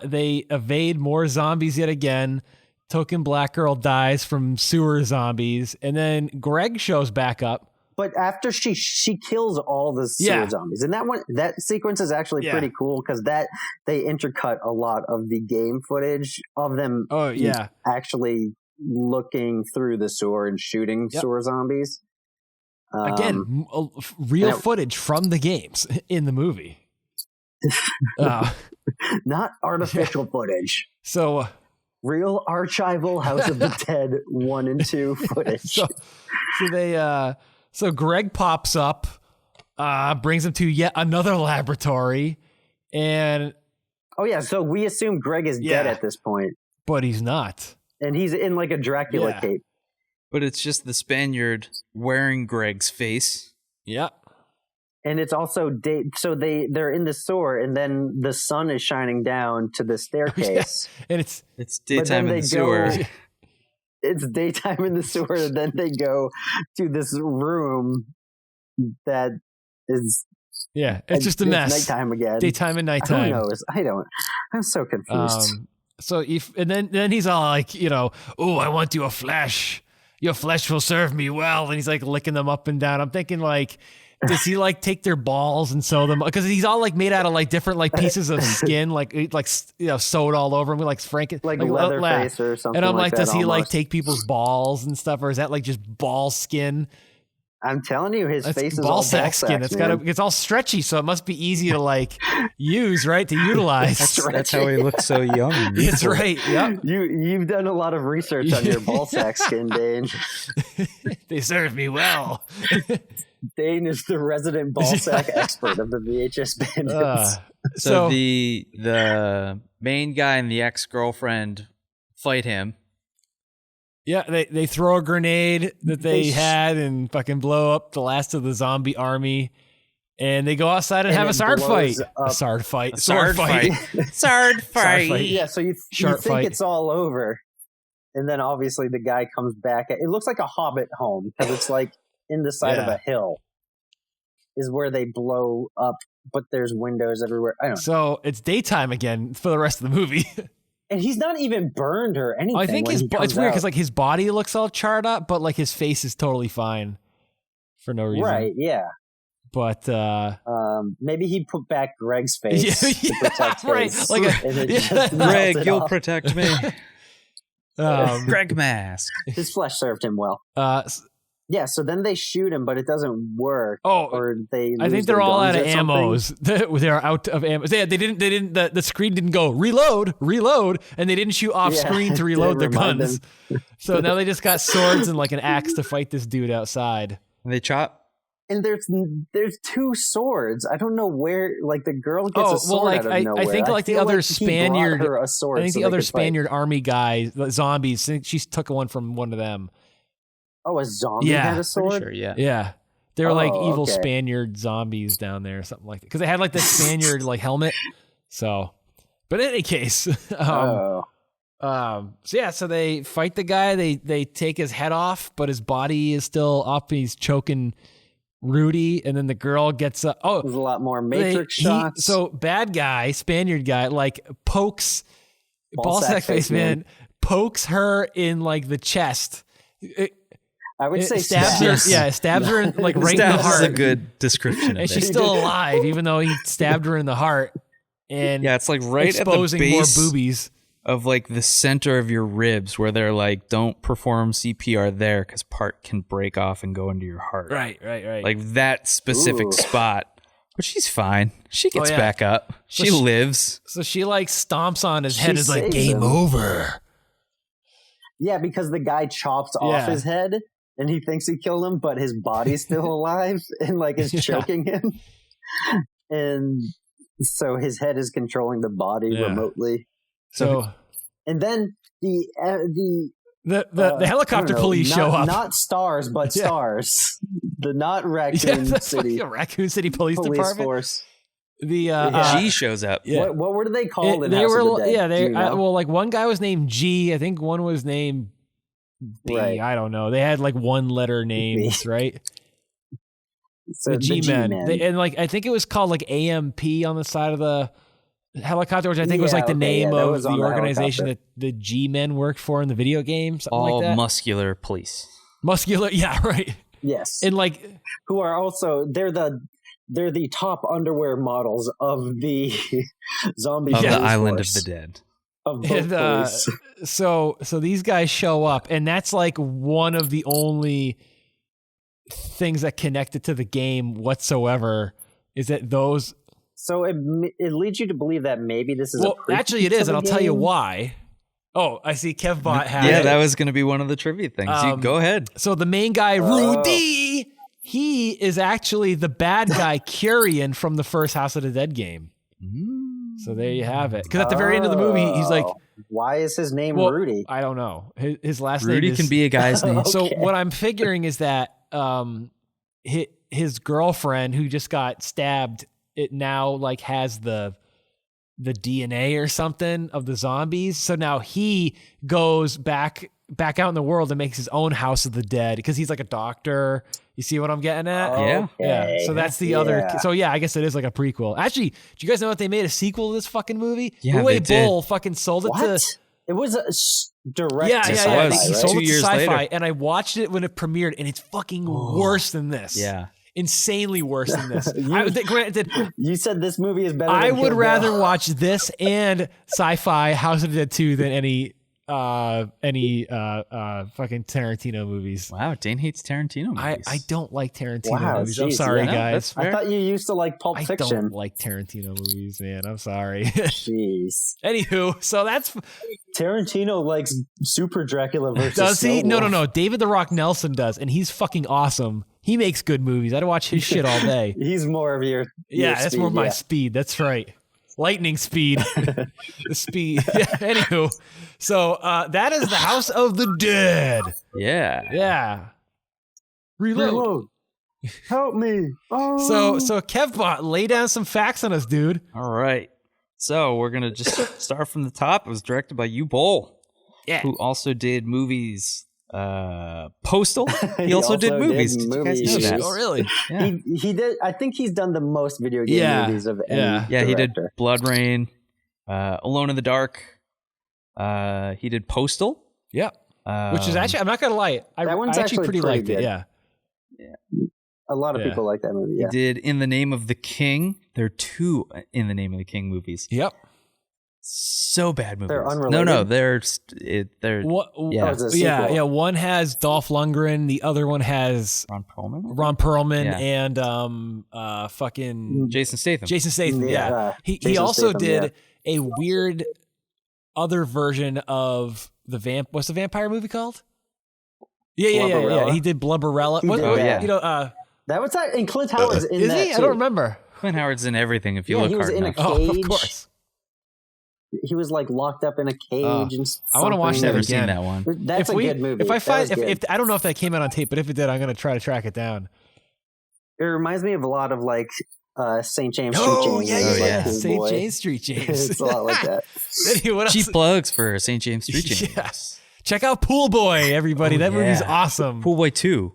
they evade more zombies yet again. Token black girl dies from sewer zombies, and then Greg shows back up. But after she kills all the sewer zombies, and that sequence is actually pretty cool because they intercut a lot of the game footage of them. Actually looking through the sewer and shooting sewer zombies. Again, real footage from the games in the movie. Not artificial footage. So real archival House of the Dead 1 and 2 footage. So Greg pops up, brings him to yet another laboratory, and so we assume Greg is dead at this point, but he's not. And he's in like a Dracula cape. But it's just the Spaniard wearing Greg's face. Yeah. And it's also so they're in the sewer, and then the sun is shining down to the staircase. And it's daytime in the sewer. It's daytime in the sewer, and then they go to this room that is it's just a mess. Nighttime again. Daytime and nighttime. Who knows? I'm so confused. So then he's all like, I want your flesh. Your flesh will serve me well. And he's like licking them up and down. I'm thinking like, does he like take their balls and sew them? Because he's all like made out of like different like pieces of skin, like sewed all over him with like like Leatherface or something. And I'm like, does he almost. like take people's balls and stuff, or is that like just ball skin? I'm telling you, his face is ball all sack skin. It's all stretchy, so it must be easy to like use, right? To utilize. That's how he looks so young. That's right. Yep. You've done a lot of research on your ball sack skin, Dane. They serve me well. Dane is the resident ball sack expert of the VHS Bandits. So the main guy and the ex-girlfriend fight him. Yeah, they throw a grenade that they had and fucking blow up the last of the zombie army. And they go outside and have a sword fight. A sword fight. Sword fight. Yeah, so you think it's all over. And then obviously the guy comes back. It looks like a Hobbit home because it's like in the side of a hill is where they blow up, but there's windows everywhere. I don't know. So it's daytime again for the rest of the movie. And he's not even burned or anything. I think it's weird because like his body looks all charred up, but like his face is totally fine for no reason. Right? Yeah. But maybe he put back Greg's face to protect his. Like Greg, you'll protect me. Greg mask. His flesh served him well. Yeah, so then they shoot him, but it doesn't work. I think they're all out of ammos. They're out of ammo. They didn't. The screen didn't go reload, and they didn't shoot off screen to reload their guns. So now they just got swords and like an axe to fight this dude outside. And they chop. And there's two swords. I don't know where. Like the girl gets a sword out of nowhere. I think like the other Spaniard. I think the other Spaniard army guy, the zombies. I think she took one from one of them. Oh, a zombie had a sword? Sure, yeah. Yeah. They were like evil Spaniard zombies down there or something like that. Because they had like the Spaniard like helmet. So, but in any case, so they fight the guy. They take his head off, but his body is still up. He's choking Rudy, and then the girl gets up. Oh, there's a lot more Matrix shots. So bad guy, Spaniard guy, like pokes ballsack face man, pokes her in like the chest. I would say stabs her. Yeah, stabs her in, like right in the heart. Is a good description. And she's still alive, even though he stabbed her in the heart. And it's like right exposing at the base more boobies of like the center of your ribs, where they're like, don't perform CPR there because part can break off and go into your heart. Right. Like that specific spot But she's fine. She gets yeah. back up. She lives. So she like stomps on his head. Is like saves game him. over. Yeah, because the guy chops off his head and he thinks he killed him, but his body's still alive and like is choking him. And so his head is controlling the body remotely. So and then the helicopter police show up. Not stars, but stars. The not Raccoon City. Raccoon City Police Department. Force. The G shows up. Yeah. What were they called in they House were, of the Dead? yeah, they, Do you know? well, like one guy was named G. I think one was named B. Right. I don't know. They had like one letter names, right? So the G-Men. And like, I think it was called like AMP on the side of the helicopter, which I think was like the name of the organization that the G-Men worked for in the video game. Something All like that. muscular police. Muscular, yeah, right. Yes. And like, who are also, they're the top underwear models of the zombie of the Island force. of the Dead. Of both police. so these guys show up, and that's like one of the only things that connected to the game whatsoever is that those. So it leads you to believe that maybe this is actually it is, and I'll tell you why. Oh, I see KevBot had Yeah, that was going to be one of the trivia things. Go ahead. So the main guy, Rudy, he is actually the bad guy, Kyrian, from the first House of the Dead game. So there you have it. Because at the very end of the movie, he's like, why is his name Rudy? I don't know. His last Rudy name is... can be a guy's name. So what I'm figuring is that his girlfriend, who just got stabbed, it now like has the DNA or something of the zombies. So now he goes back out in the world and makes his own House of the Dead because he's like a doctor. You see what I'm getting at? Yeah. So that's the other. So yeah, I guess it is like a prequel. Actually, do you guys know that they made a sequel to this fucking movie? Yeah, Uwe Boll fucking sold it to. It was a direct. Yeah. Sci-fi, He sold it to years Sci-Fi, later. and I watched it when it premiered, and it's fucking worse than this. Yeah. Insanely worse than this. Granted, you said this movie is better. I than would Kill rather Bill. watch this and Sci-Fi House of the Dead 2 than any fucking Tarantino movies. Wow, Dane hates Tarantino movies. I don't like Tarantino movies. I'm geez, sorry, yeah. guys. I thought you used to like Pulp I Fiction. don't like Tarantino movies, man. I'm sorry. Jeez. Anywho, so that's Tarantino likes Super Dracula versus. does he? Snow Wolf. No. David the Rock Nelson does, and he's fucking awesome. He makes good movies. I'd watch his shit all day. He's more of your That's speed, more my speed. That's right. Lightning speed. The speed. Yeah, anywho, so that is the House of the Dead. Yeah. Reload. Help me. Oh. So KevBot, lay down some facts on us, dude. All right. So we're going to just start from the top. It was directed by Uwe Boll, who also did movies. Postal. He also did movies. Did you guys know that? Oh, really? Yeah. He did. I think he's done the most video game movies of any Yeah, he did director. Blood Rain, Alone in the Dark. He did Postal. Yeah. Which is actually, I'm not going to lie, I actually pretty liked good. it. Yeah. A lot of people like that movie. He did In the Name of the King. There are 2 In the Name of the King movies. Yep. So bad movies. They're unrelated. No, they're yeah. One has Dolph Lundgren. The other one has Ron Perlman and fucking Jason Statham. Yeah. He also did a weird other version of what's the vampire movie called? Yeah. He did Blubberella. That was in Clint Howard's in is that he? too. I don't remember. Clint Howard's in everything. If you look he was hard in a enough. cage. Oh, of course. He was like locked up in a cage and I want to watch that Never again. seen that one. That's a good movie. If I find, That was if good. I don't know if that came out on tape, but if it did, I'm going to try to track it down. It reminds me of a lot of like St. James Street Oh, James. yeah. Like, St. boy. James Street James. It's a lot like that. Anyway, what else? Cheap plugs for St. James Street James. Yes. Check out Pool Boy, everybody. That movie's awesome. Pool Boy 2.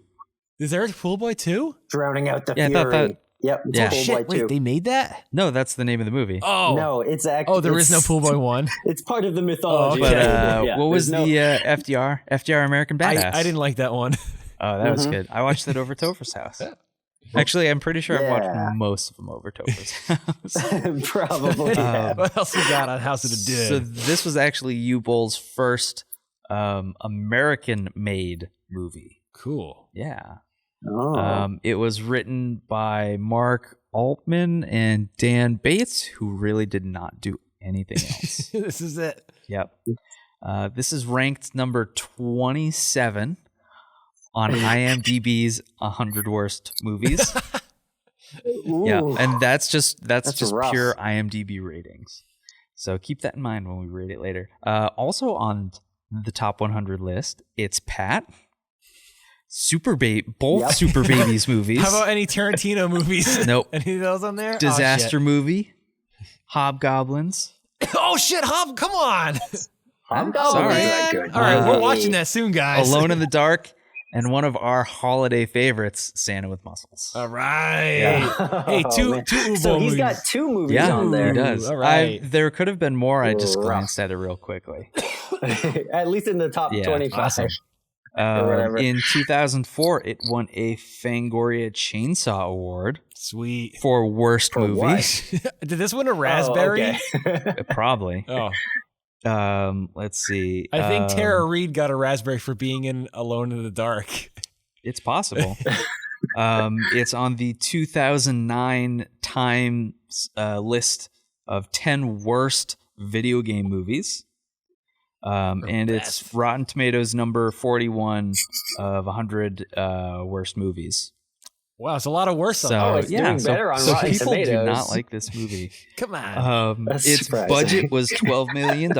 Is there a Pool Boy 2? Drowning out the Yeah, I fury. thought that- Yep. Yeah. Pool Shit, Boy 2. wait, they made that? No, that's the name of the movie. Oh. No, it's actually. Oh, there is no Pool Boy 1? It's part of the mythology. But Yeah, what was there's the FDR American Badass? I didn't like that one. Oh, that was good. I watched it over Topher's house. Actually, I'm pretty sure I've watched most of them over Topher's house. Probably. What else we got on House of the Dead? So this was actually Uwe Boll's first American-made movie. Cool. Yeah. Oh. It was written by Mark Altman and Dan Bates, who really did not do anything else. This is it. Yep. This is ranked number 27 on IMDb's 100 worst movies. Yeah, and that's just rough. pure IMDb ratings. So keep that in mind when we rate it later. Also on the top 100 list, it's Pat. Super Babies movies. How about any Tarantino movies? Nope. Any of those on there? Disaster movie. Hobgoblins. Oh shit, come on. Hobgoblins Sorry. is that good. All right, we're watching that soon, guys. Alone in the Dark, and one of our holiday favorites, Santa with Muscles. All right. Yeah. Hey, two man. Uwe So Boll he's movies. got 2 movies Yeah, on there. he does. All right. There could have been more. I just Rough. glanced at it real quickly. At least in the top Yeah, 25. awesome. whatever. In 2004, it won a Fangoria Chainsaw Award Sweet. for worst For movie. Did this win a raspberry? Oh, okay. Probably. Oh, Let's see. I think Tara Reid got a raspberry for being in Alone in the Dark. It's possible. It's on the 2009 Times list of 10 worst video game movies. And it's Rotten Tomatoes number 41 of 100 worst movies. Wow, it's a lot of worse on So that. it's doing better on so Rotten people do Tomatoes. not like this movie. Come on. That's Its surprising. budget was $12 million.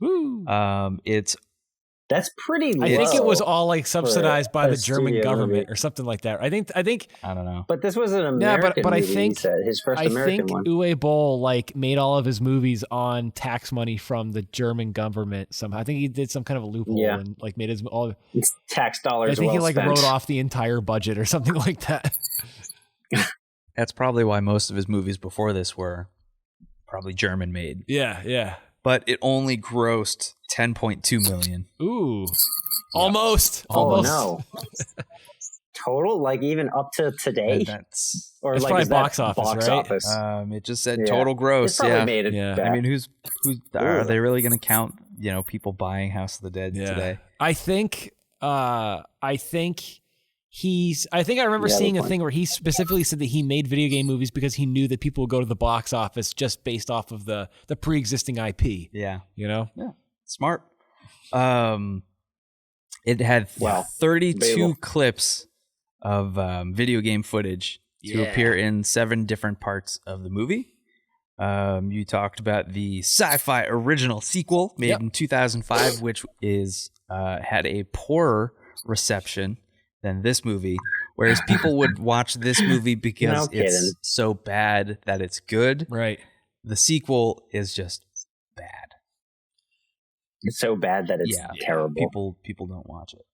Woo. It's That's pretty low. I think it was all like subsidized by a the German studio government movie. or something like that. I think I don't know. But this was an Yeah, American but I movie, think- he said, his first American one. Uwe Boll like made all of his movies on tax money from the German government somehow. I think he did some kind of a loophole Yeah. and like made his all. It's tax dollars I think he well like spent. wrote off the entire budget or something like that. That's probably why most of his movies before this were probably German made. Yeah. But it only grossed $10.2 million. Ooh. Almost. Oh, Almost. no. Total? Like even up to today? And that's Or It's like probably is that box office, right? office? it just said Yeah. total gross. It's probably Yeah. made it Yeah. back. I mean, who's are Ooh. they really going to count, people buying House of the Dead today? I think I remember Yeah, seeing good a point. thing where he specifically said that he made video game movies because he knew that people would go to the box office just based off of the pre-existing IP. Yeah. You know? Smart. It had Wow. 32 Debatable. clips of video game footage to appear in 7 different parts of the movie. You talked about the sci-fi original sequel made in 2005, which is had a poorer reception than this movie, whereas people would watch this movie because No it's kidding. so bad that it's good. Right. The sequel is just bad. It's so bad that it's terrible. People don't watch it.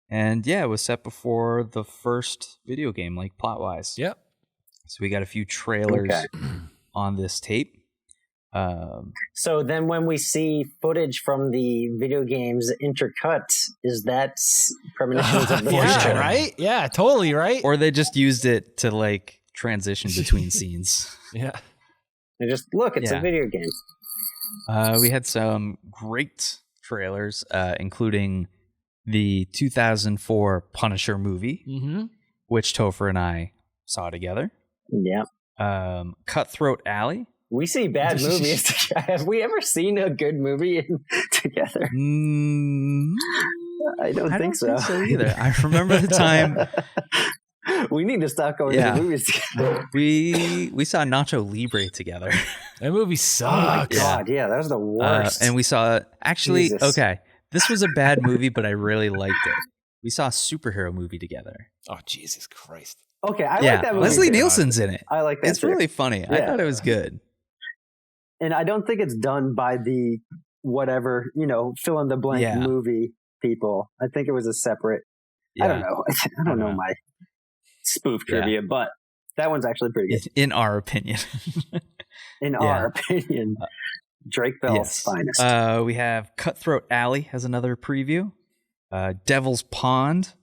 And it was set before the first video game, like plot wise. Yep. So we got a few trailers on this tape. So then when we see footage from the video games intercut, is that premonitions of the Yeah, future? right? Yeah, totally, right? Or they just used it to like transition between scenes. Yeah. And just look, it's a video game. We had some great trailers, including the 2004 Punisher movie, which Topher and I saw together. Yeah. Cutthroat Alley. We see bad movies together. Have we ever seen a good movie together? I don't think so. Either. I remember the time we need to stop going to the movies together. we saw Nacho Libre together. That movie Oh sucks. my god, yeah, that was the worst. And we saw Jesus. okay, this was a bad movie, but I really liked it. We saw a superhero movie together. Oh, Jesus Christ. Okay, I like that movie. Leslie too. Nielsen's in it. I like that. It's too. really funny. I thought it was good. And I don't think it's done by the whatever, fill in the blank movie people. I think it was a separate. I don't know. I don't know my spoof trivia, but that one's actually pretty good. In our opinion. In our opinion. Drake Bell's finest. We have Cutthroat Alley has another preview. Devil's Pond.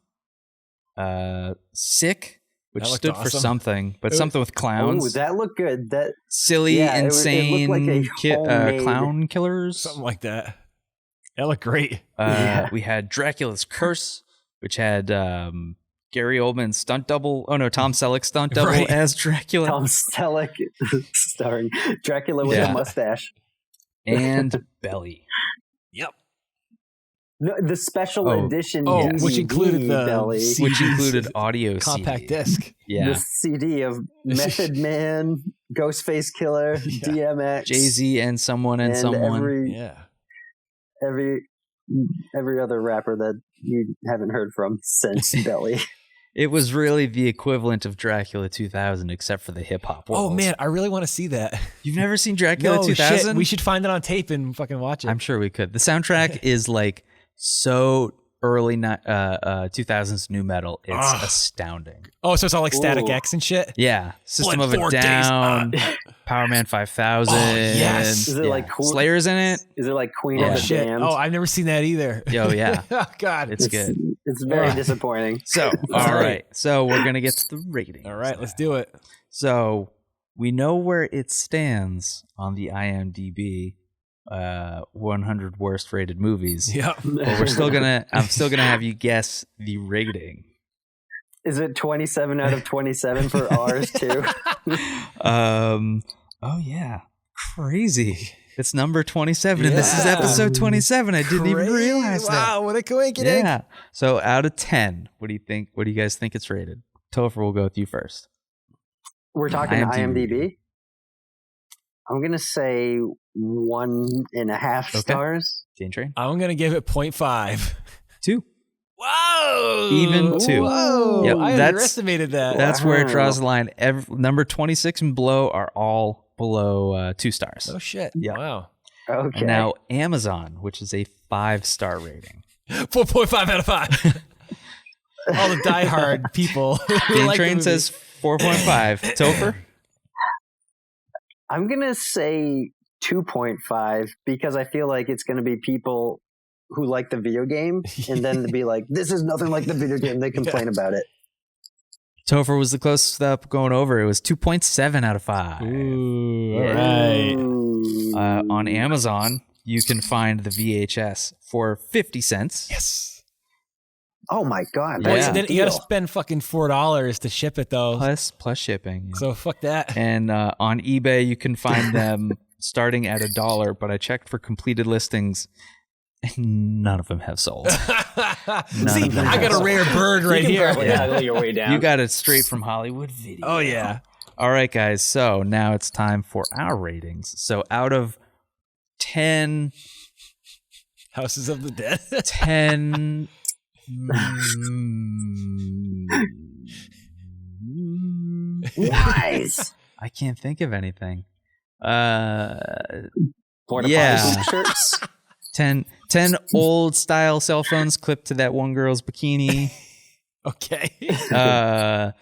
Sick, which That stood looked for awesome. something, but something with clowns. Oh, that looked good. That Silly, insane it looked like a homemade- clown killers. Something like that. That looked great. We had Dracula's Curse, which had Gary Oldman's stunt double. Oh no, Tom Selleck stunt double as Dracula. Tom Selleck starring Dracula with a mustache and Belly. Yep. No, the special edition, which included the Belly, which included audio compact CD. disc. Yeah, the CD of Method Man, Ghostface Killer, DMX, Jay-Z, and someone. Every other rapper that you haven't heard from since Belly. It was really the equivalent of Dracula 2000, except for the hip hop world. Oh man, I really want to see that. You've never seen Dracula No, 2000? shit. We should find it on tape and fucking watch it. I'm sure we could. The soundtrack is like so early 2000s new metal. It's astounding. Oh, so it's all like Static X and shit? Yeah. System Blood of a 4 Down, Power Man 5000. yes. Is it like Slayer's in it? Is it like Queen Oh of the shit. Damned? Oh, I've never seen that either. Oh yeah. Oh god. It's good. It's very disappointing. So, all right. So we're going to get to the rating. All right, let's do it. So we know where it stands on the IMDb 100 worst rated movies. Yep. But I'm still gonna have you guess the rating. Is it 27 out of 27 for ours too? Oh yeah. Crazy. It's number 27 and this is episode 27. I didn't even realize that. Wow, what a coincidence. Yeah. So out of 10, what do you think? What do you guys think it's rated? Topher, we'll go with you first. We're talking IMDb. I'm going to say 1.5 stars. Jane Train? I'm going to give it 0.5. 2. Whoa! Even 2. Whoa! Yep, I underestimated that. That's where it draws the line. Number 26 and below are all below 2 stars. Oh, shit. Yeah. Wow. Okay. And now Amazon, which is a 5-star rating. 4.5 out of 5. All the diehard people. Jane like Train says 4.5. Topher? I'm going to say 2.5 because I feel like it's going to be people who like the video game and then to be like, this is nothing like the video game. They complain about it. Topher was the closest up going over. It was 2.7 out of 5. Ooh, all right. On Amazon, you can find the VHS for 50 cents. Yes. Oh my God. Yeah. That's a Then you deal. got to spend fucking $4 to ship it though. Plus shipping. Yeah. So fuck that. And on eBay, you can find them starting at $1, but I checked for completed listings. None of them have sold. See, I got a rare bird right here. Haggle your way down. You got it straight from Hollywood Video. Oh yeah. All right, guys. So now it's time for our ratings. So out of 10 Houses of the Dead. 10 Nice. I can't think of anything. Porta Yeah. potty shirts. 10 old style cell phones clipped to that one girl's bikini. Okay. 10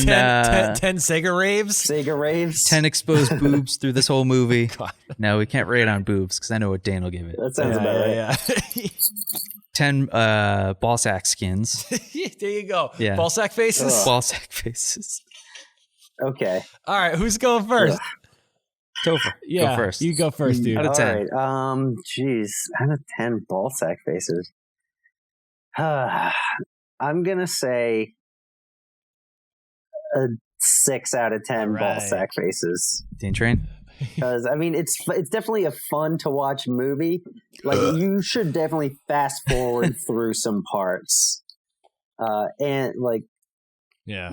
10 Sega raves. Sega raves. 10 exposed boobs through this whole movie. God. No, we can't rate on boobs because I know what Dan will give it. That sounds about right. Yeah. 10 ball sack skins. There you go. Yeah. Ball sack faces. Ball sack faces. Okay. All right, who's going first? Topher, Yeah, go first. you go first, dude. Out of All 10. right. Geez. Out of 10 ball sack faces. I'm going to say a 6 out of 10 All ball right. sack faces. Dan Train? Because, I mean, it's definitely a fun to watch movie. Like, you should definitely fast forward through some parts. And, like, Yeah.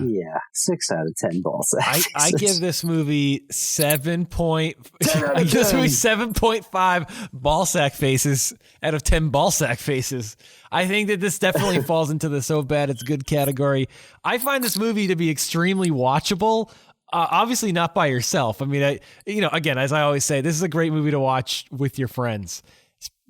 6 out of 10 ball sack I faces. give this movie 7.5 ball sack faces out of 10 ball sack faces. I think that this definitely falls into the so bad it's good category. I find this movie to be extremely watchable. Obviously not by yourself. I mean, again, as I always say, this is a great movie to watch with your friends,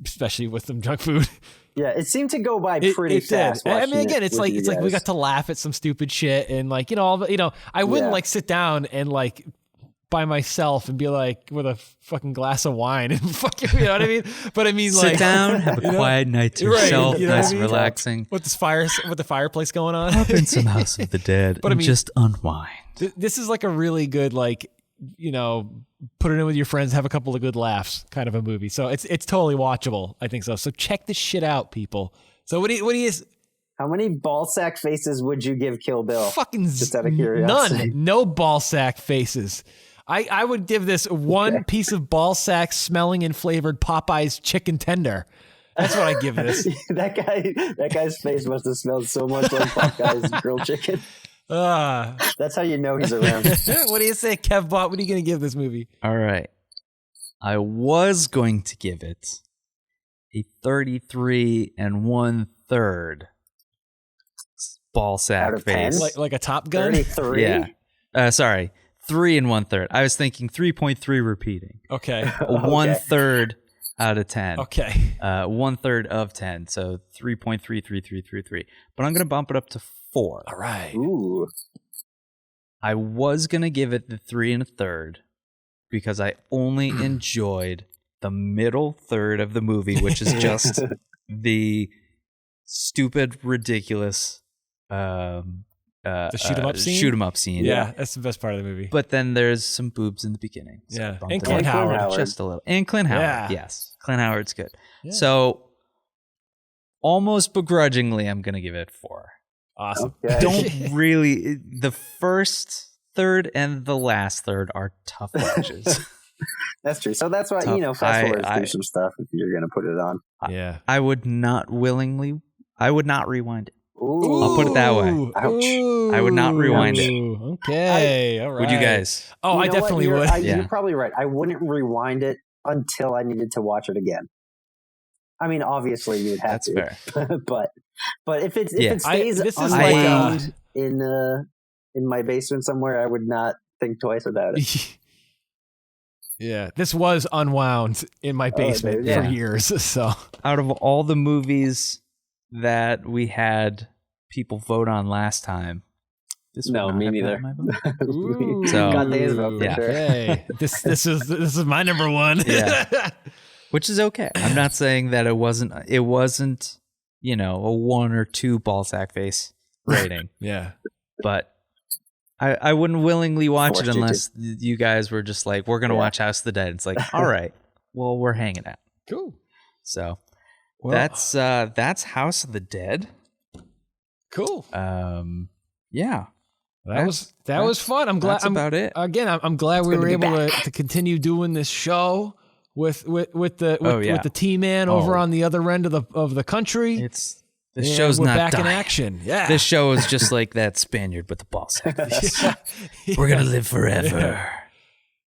especially with some junk food. Yeah, it seemed to go by pretty fast. I mean, again, watching it's it like with it's you like we guys. got to laugh at some stupid shit and like I wouldn't like sit down and like by myself and be like with a fucking glass of wine and fucking, you know what I mean? But I mean, Sit like down, have a quiet night to yourself, you know nice what I and mean? relaxing. with the fireplace going on. Hop in some House of the Dead But I and mean- just unwind. This is like a really good like put it in with your friends, have a couple of good laughs kind of a movie. So it's totally watchable. I think so. So check this shit out, people. So what do you How many ballsack faces would you give Kill Bill? Fucking just out of curiosity. None. No ballsack faces. I would give this one piece of ballsack smelling and flavored Popeye's chicken tender. That's what I give this. that guy's face must have smelled so much like Popeye's grilled chicken. That's how you know he's around. What do you say, Kevbot? What are you going to give this movie? All right. I was going to give it a 33 1/3 ballsack face. Like a Top Gun? 33? Yeah. Sorry. 3 1/3. I was thinking 3.3 repeating. Okay. 1/3 out of 10. Okay. 1/3 of 10. So 3.33333. But I'm going to bump it up to 4. All right. Ooh. I was going to give it the 3 1/3 because I only enjoyed the middle third of the movie, which is just the stupid, ridiculous the shoot 'em up scene? Shoot 'em up scene. Yeah, that's the best part of the movie. But then there's some boobs in the beginning. So yeah. bumped And it Clint up Howard. just a little. And Clint Howard, Yeah. yes. Clint Howard's good. Yeah. So almost begrudgingly, I'm going to give it 4. Awesome. Okay. Don't really. The first third and the last third are tough watches. That's true. So that's why, Tough. fast forward through some stuff if you're going to put it on. Yeah. I would not rewind it. Ooh. I'll put it that way. Ouch. I would not rewind it. Okay. All right. Would you guys? Oh, I You know what? definitely You're- would. Yeah. You're probably right. I wouldn't rewind it until I needed to watch it again. I mean, obviously you would have That's to. fair. but if it Yeah. stays This is unwound in my basement somewhere, I would not think twice about it. Yeah. This was unwound in my basement dude, for yeah. years. So Out of all the movies that we had people vote on last time, this No, would not me have neither. gotten my vote. Ooh. So- Got Dave's vote for Yeah. sure. Okay. This is my number one. Yeah. Which is okay. I'm not saying that it wasn't, a 1 or 2 ballsack face rating, Yeah. but I wouldn't willingly watch it Forced you unless you guys were just like, we're going to Yeah. watch House of the Dead. It's like, all right, well, we're hanging out. Cool. So Well, that's House of the Dead. cool. Yeah. That was fun. I'm glad. That's about it. Again, I'm glad we good were to be able back. to continue doing this show with the T-Man over Oh. on the other end of the country. It's this And show's we're not back in dying. action. Yeah. This show is just like that Spaniard with the ballsack face. We're gonna live forever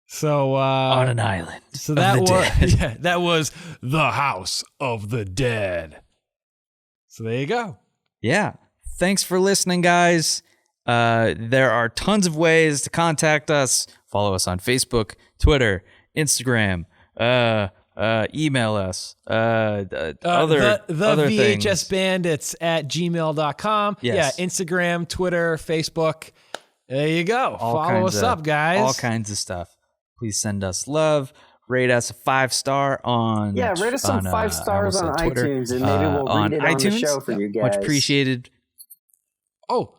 So on an island. So of that the was dead. that was the House of the Dead. So there you go. Yeah. Thanks for listening, guys. There are tons of ways to contact us. Follow us on Facebook, Twitter, Instagram. Email us. Other VHS things. Bandits at gmail.com. Yes. Yeah, Instagram, Twitter, Facebook. There you go. All Follow kinds us of- up, guys. All kinds of stuff. Please send us love. Rate us a 5-star on. Yeah, rate us some 5 stars on Twitter. iTunes, and maybe we'll read it on the show for you guys. Much appreciated. Oh.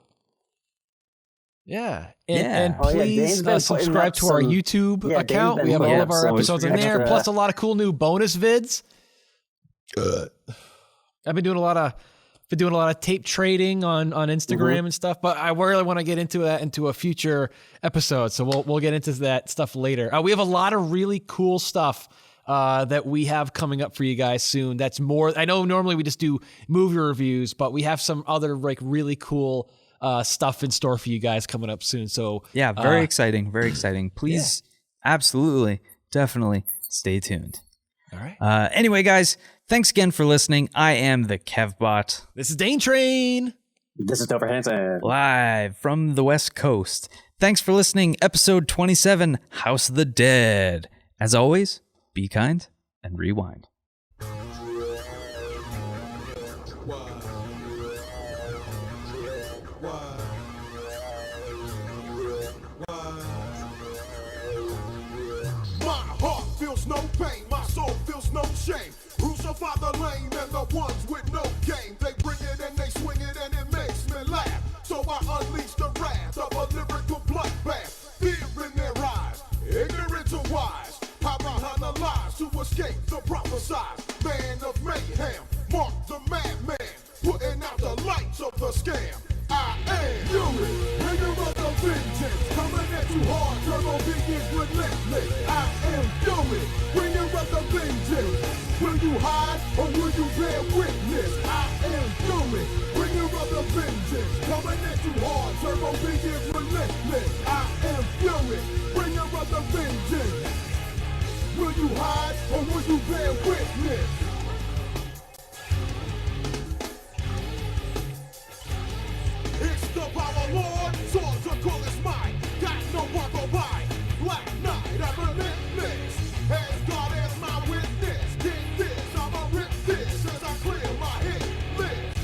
Yeah. And, Yeah. and Oh, yeah, please Dane's been putting subscribe up to our some- YouTube Yeah, Dane's account. been We have putting all up of our some episodes in there, extra- plus a lot of cool new bonus vids. I've been doing a lot of tape trading on Instagram and stuff, but I really want to get into that into a future episode. So we'll get into that stuff later. We have a lot of really cool stuff that we have coming up for you guys soon. That's more. I know normally we just do movie reviews, but we have some other like really cool stuff in store for you guys coming up soon. So Yeah, very exciting. Very exciting. Please, absolutely, definitely stay tuned. All right. Anyway, guys, thanks again for listening. I am the Kevbot, This is Dane Train. This is Topher Hansen. live from the West Coast. Thanks for listening. Episode 27, House of the Dead. As always, be kind and rewind. My heart feels no pain, my soul feels no shame. Crucify the lame and the ones with no game. They bring it and they swing it and it makes me laugh. So I unleash the wrath of a lyrical bloodbath. Fear in their eyes, ignorant to wise. Hide behind the lies to escape the prophesied. Man of mayhem, Mark the madman, putting out the lights at you hard, Turbo B is relentless. I am doing, bringing up the vengeance. Will you hide or will you bear witness? I am doing, bringing up the vengeance. Coming at you hard, Turbo B is relentless. I am doing, bringing up the vengeance. Will you hide or will you bear witness? It's the power lord, swords are call is mine. Got no other right. Black Knight, relentless. As God as my witness. Get this, I'ma rip this as I clear my hit list.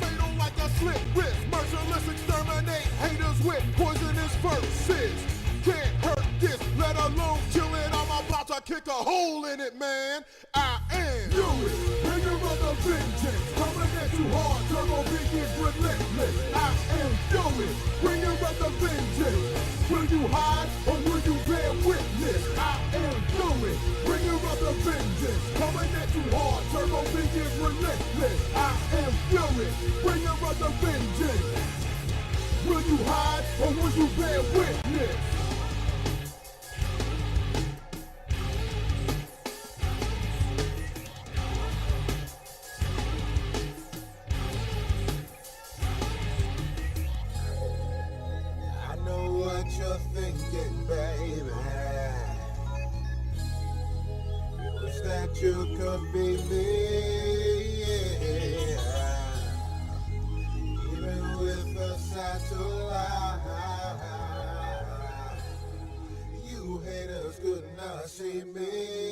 Fatal like a slit wrist. Merciless exterminate haters with poisonous verses. Can't hurt this, let alone kill it. I'm about to kick a hole in it, man. I am. Do it. Bringer of the vengeance. Coming at you hard. Turbo B is relentless. I am doing. Bringer of the vengeance. Will you hide or will you bear witness? I am doing. Bringer of the vengeance. Coming at you hard. Turbo B is relentless. I am doing. Bringer of the vengeance. Will you hide or will you bear witness? You're thinking, baby, wish that you could be me, even with a satellite. You haters could not see me.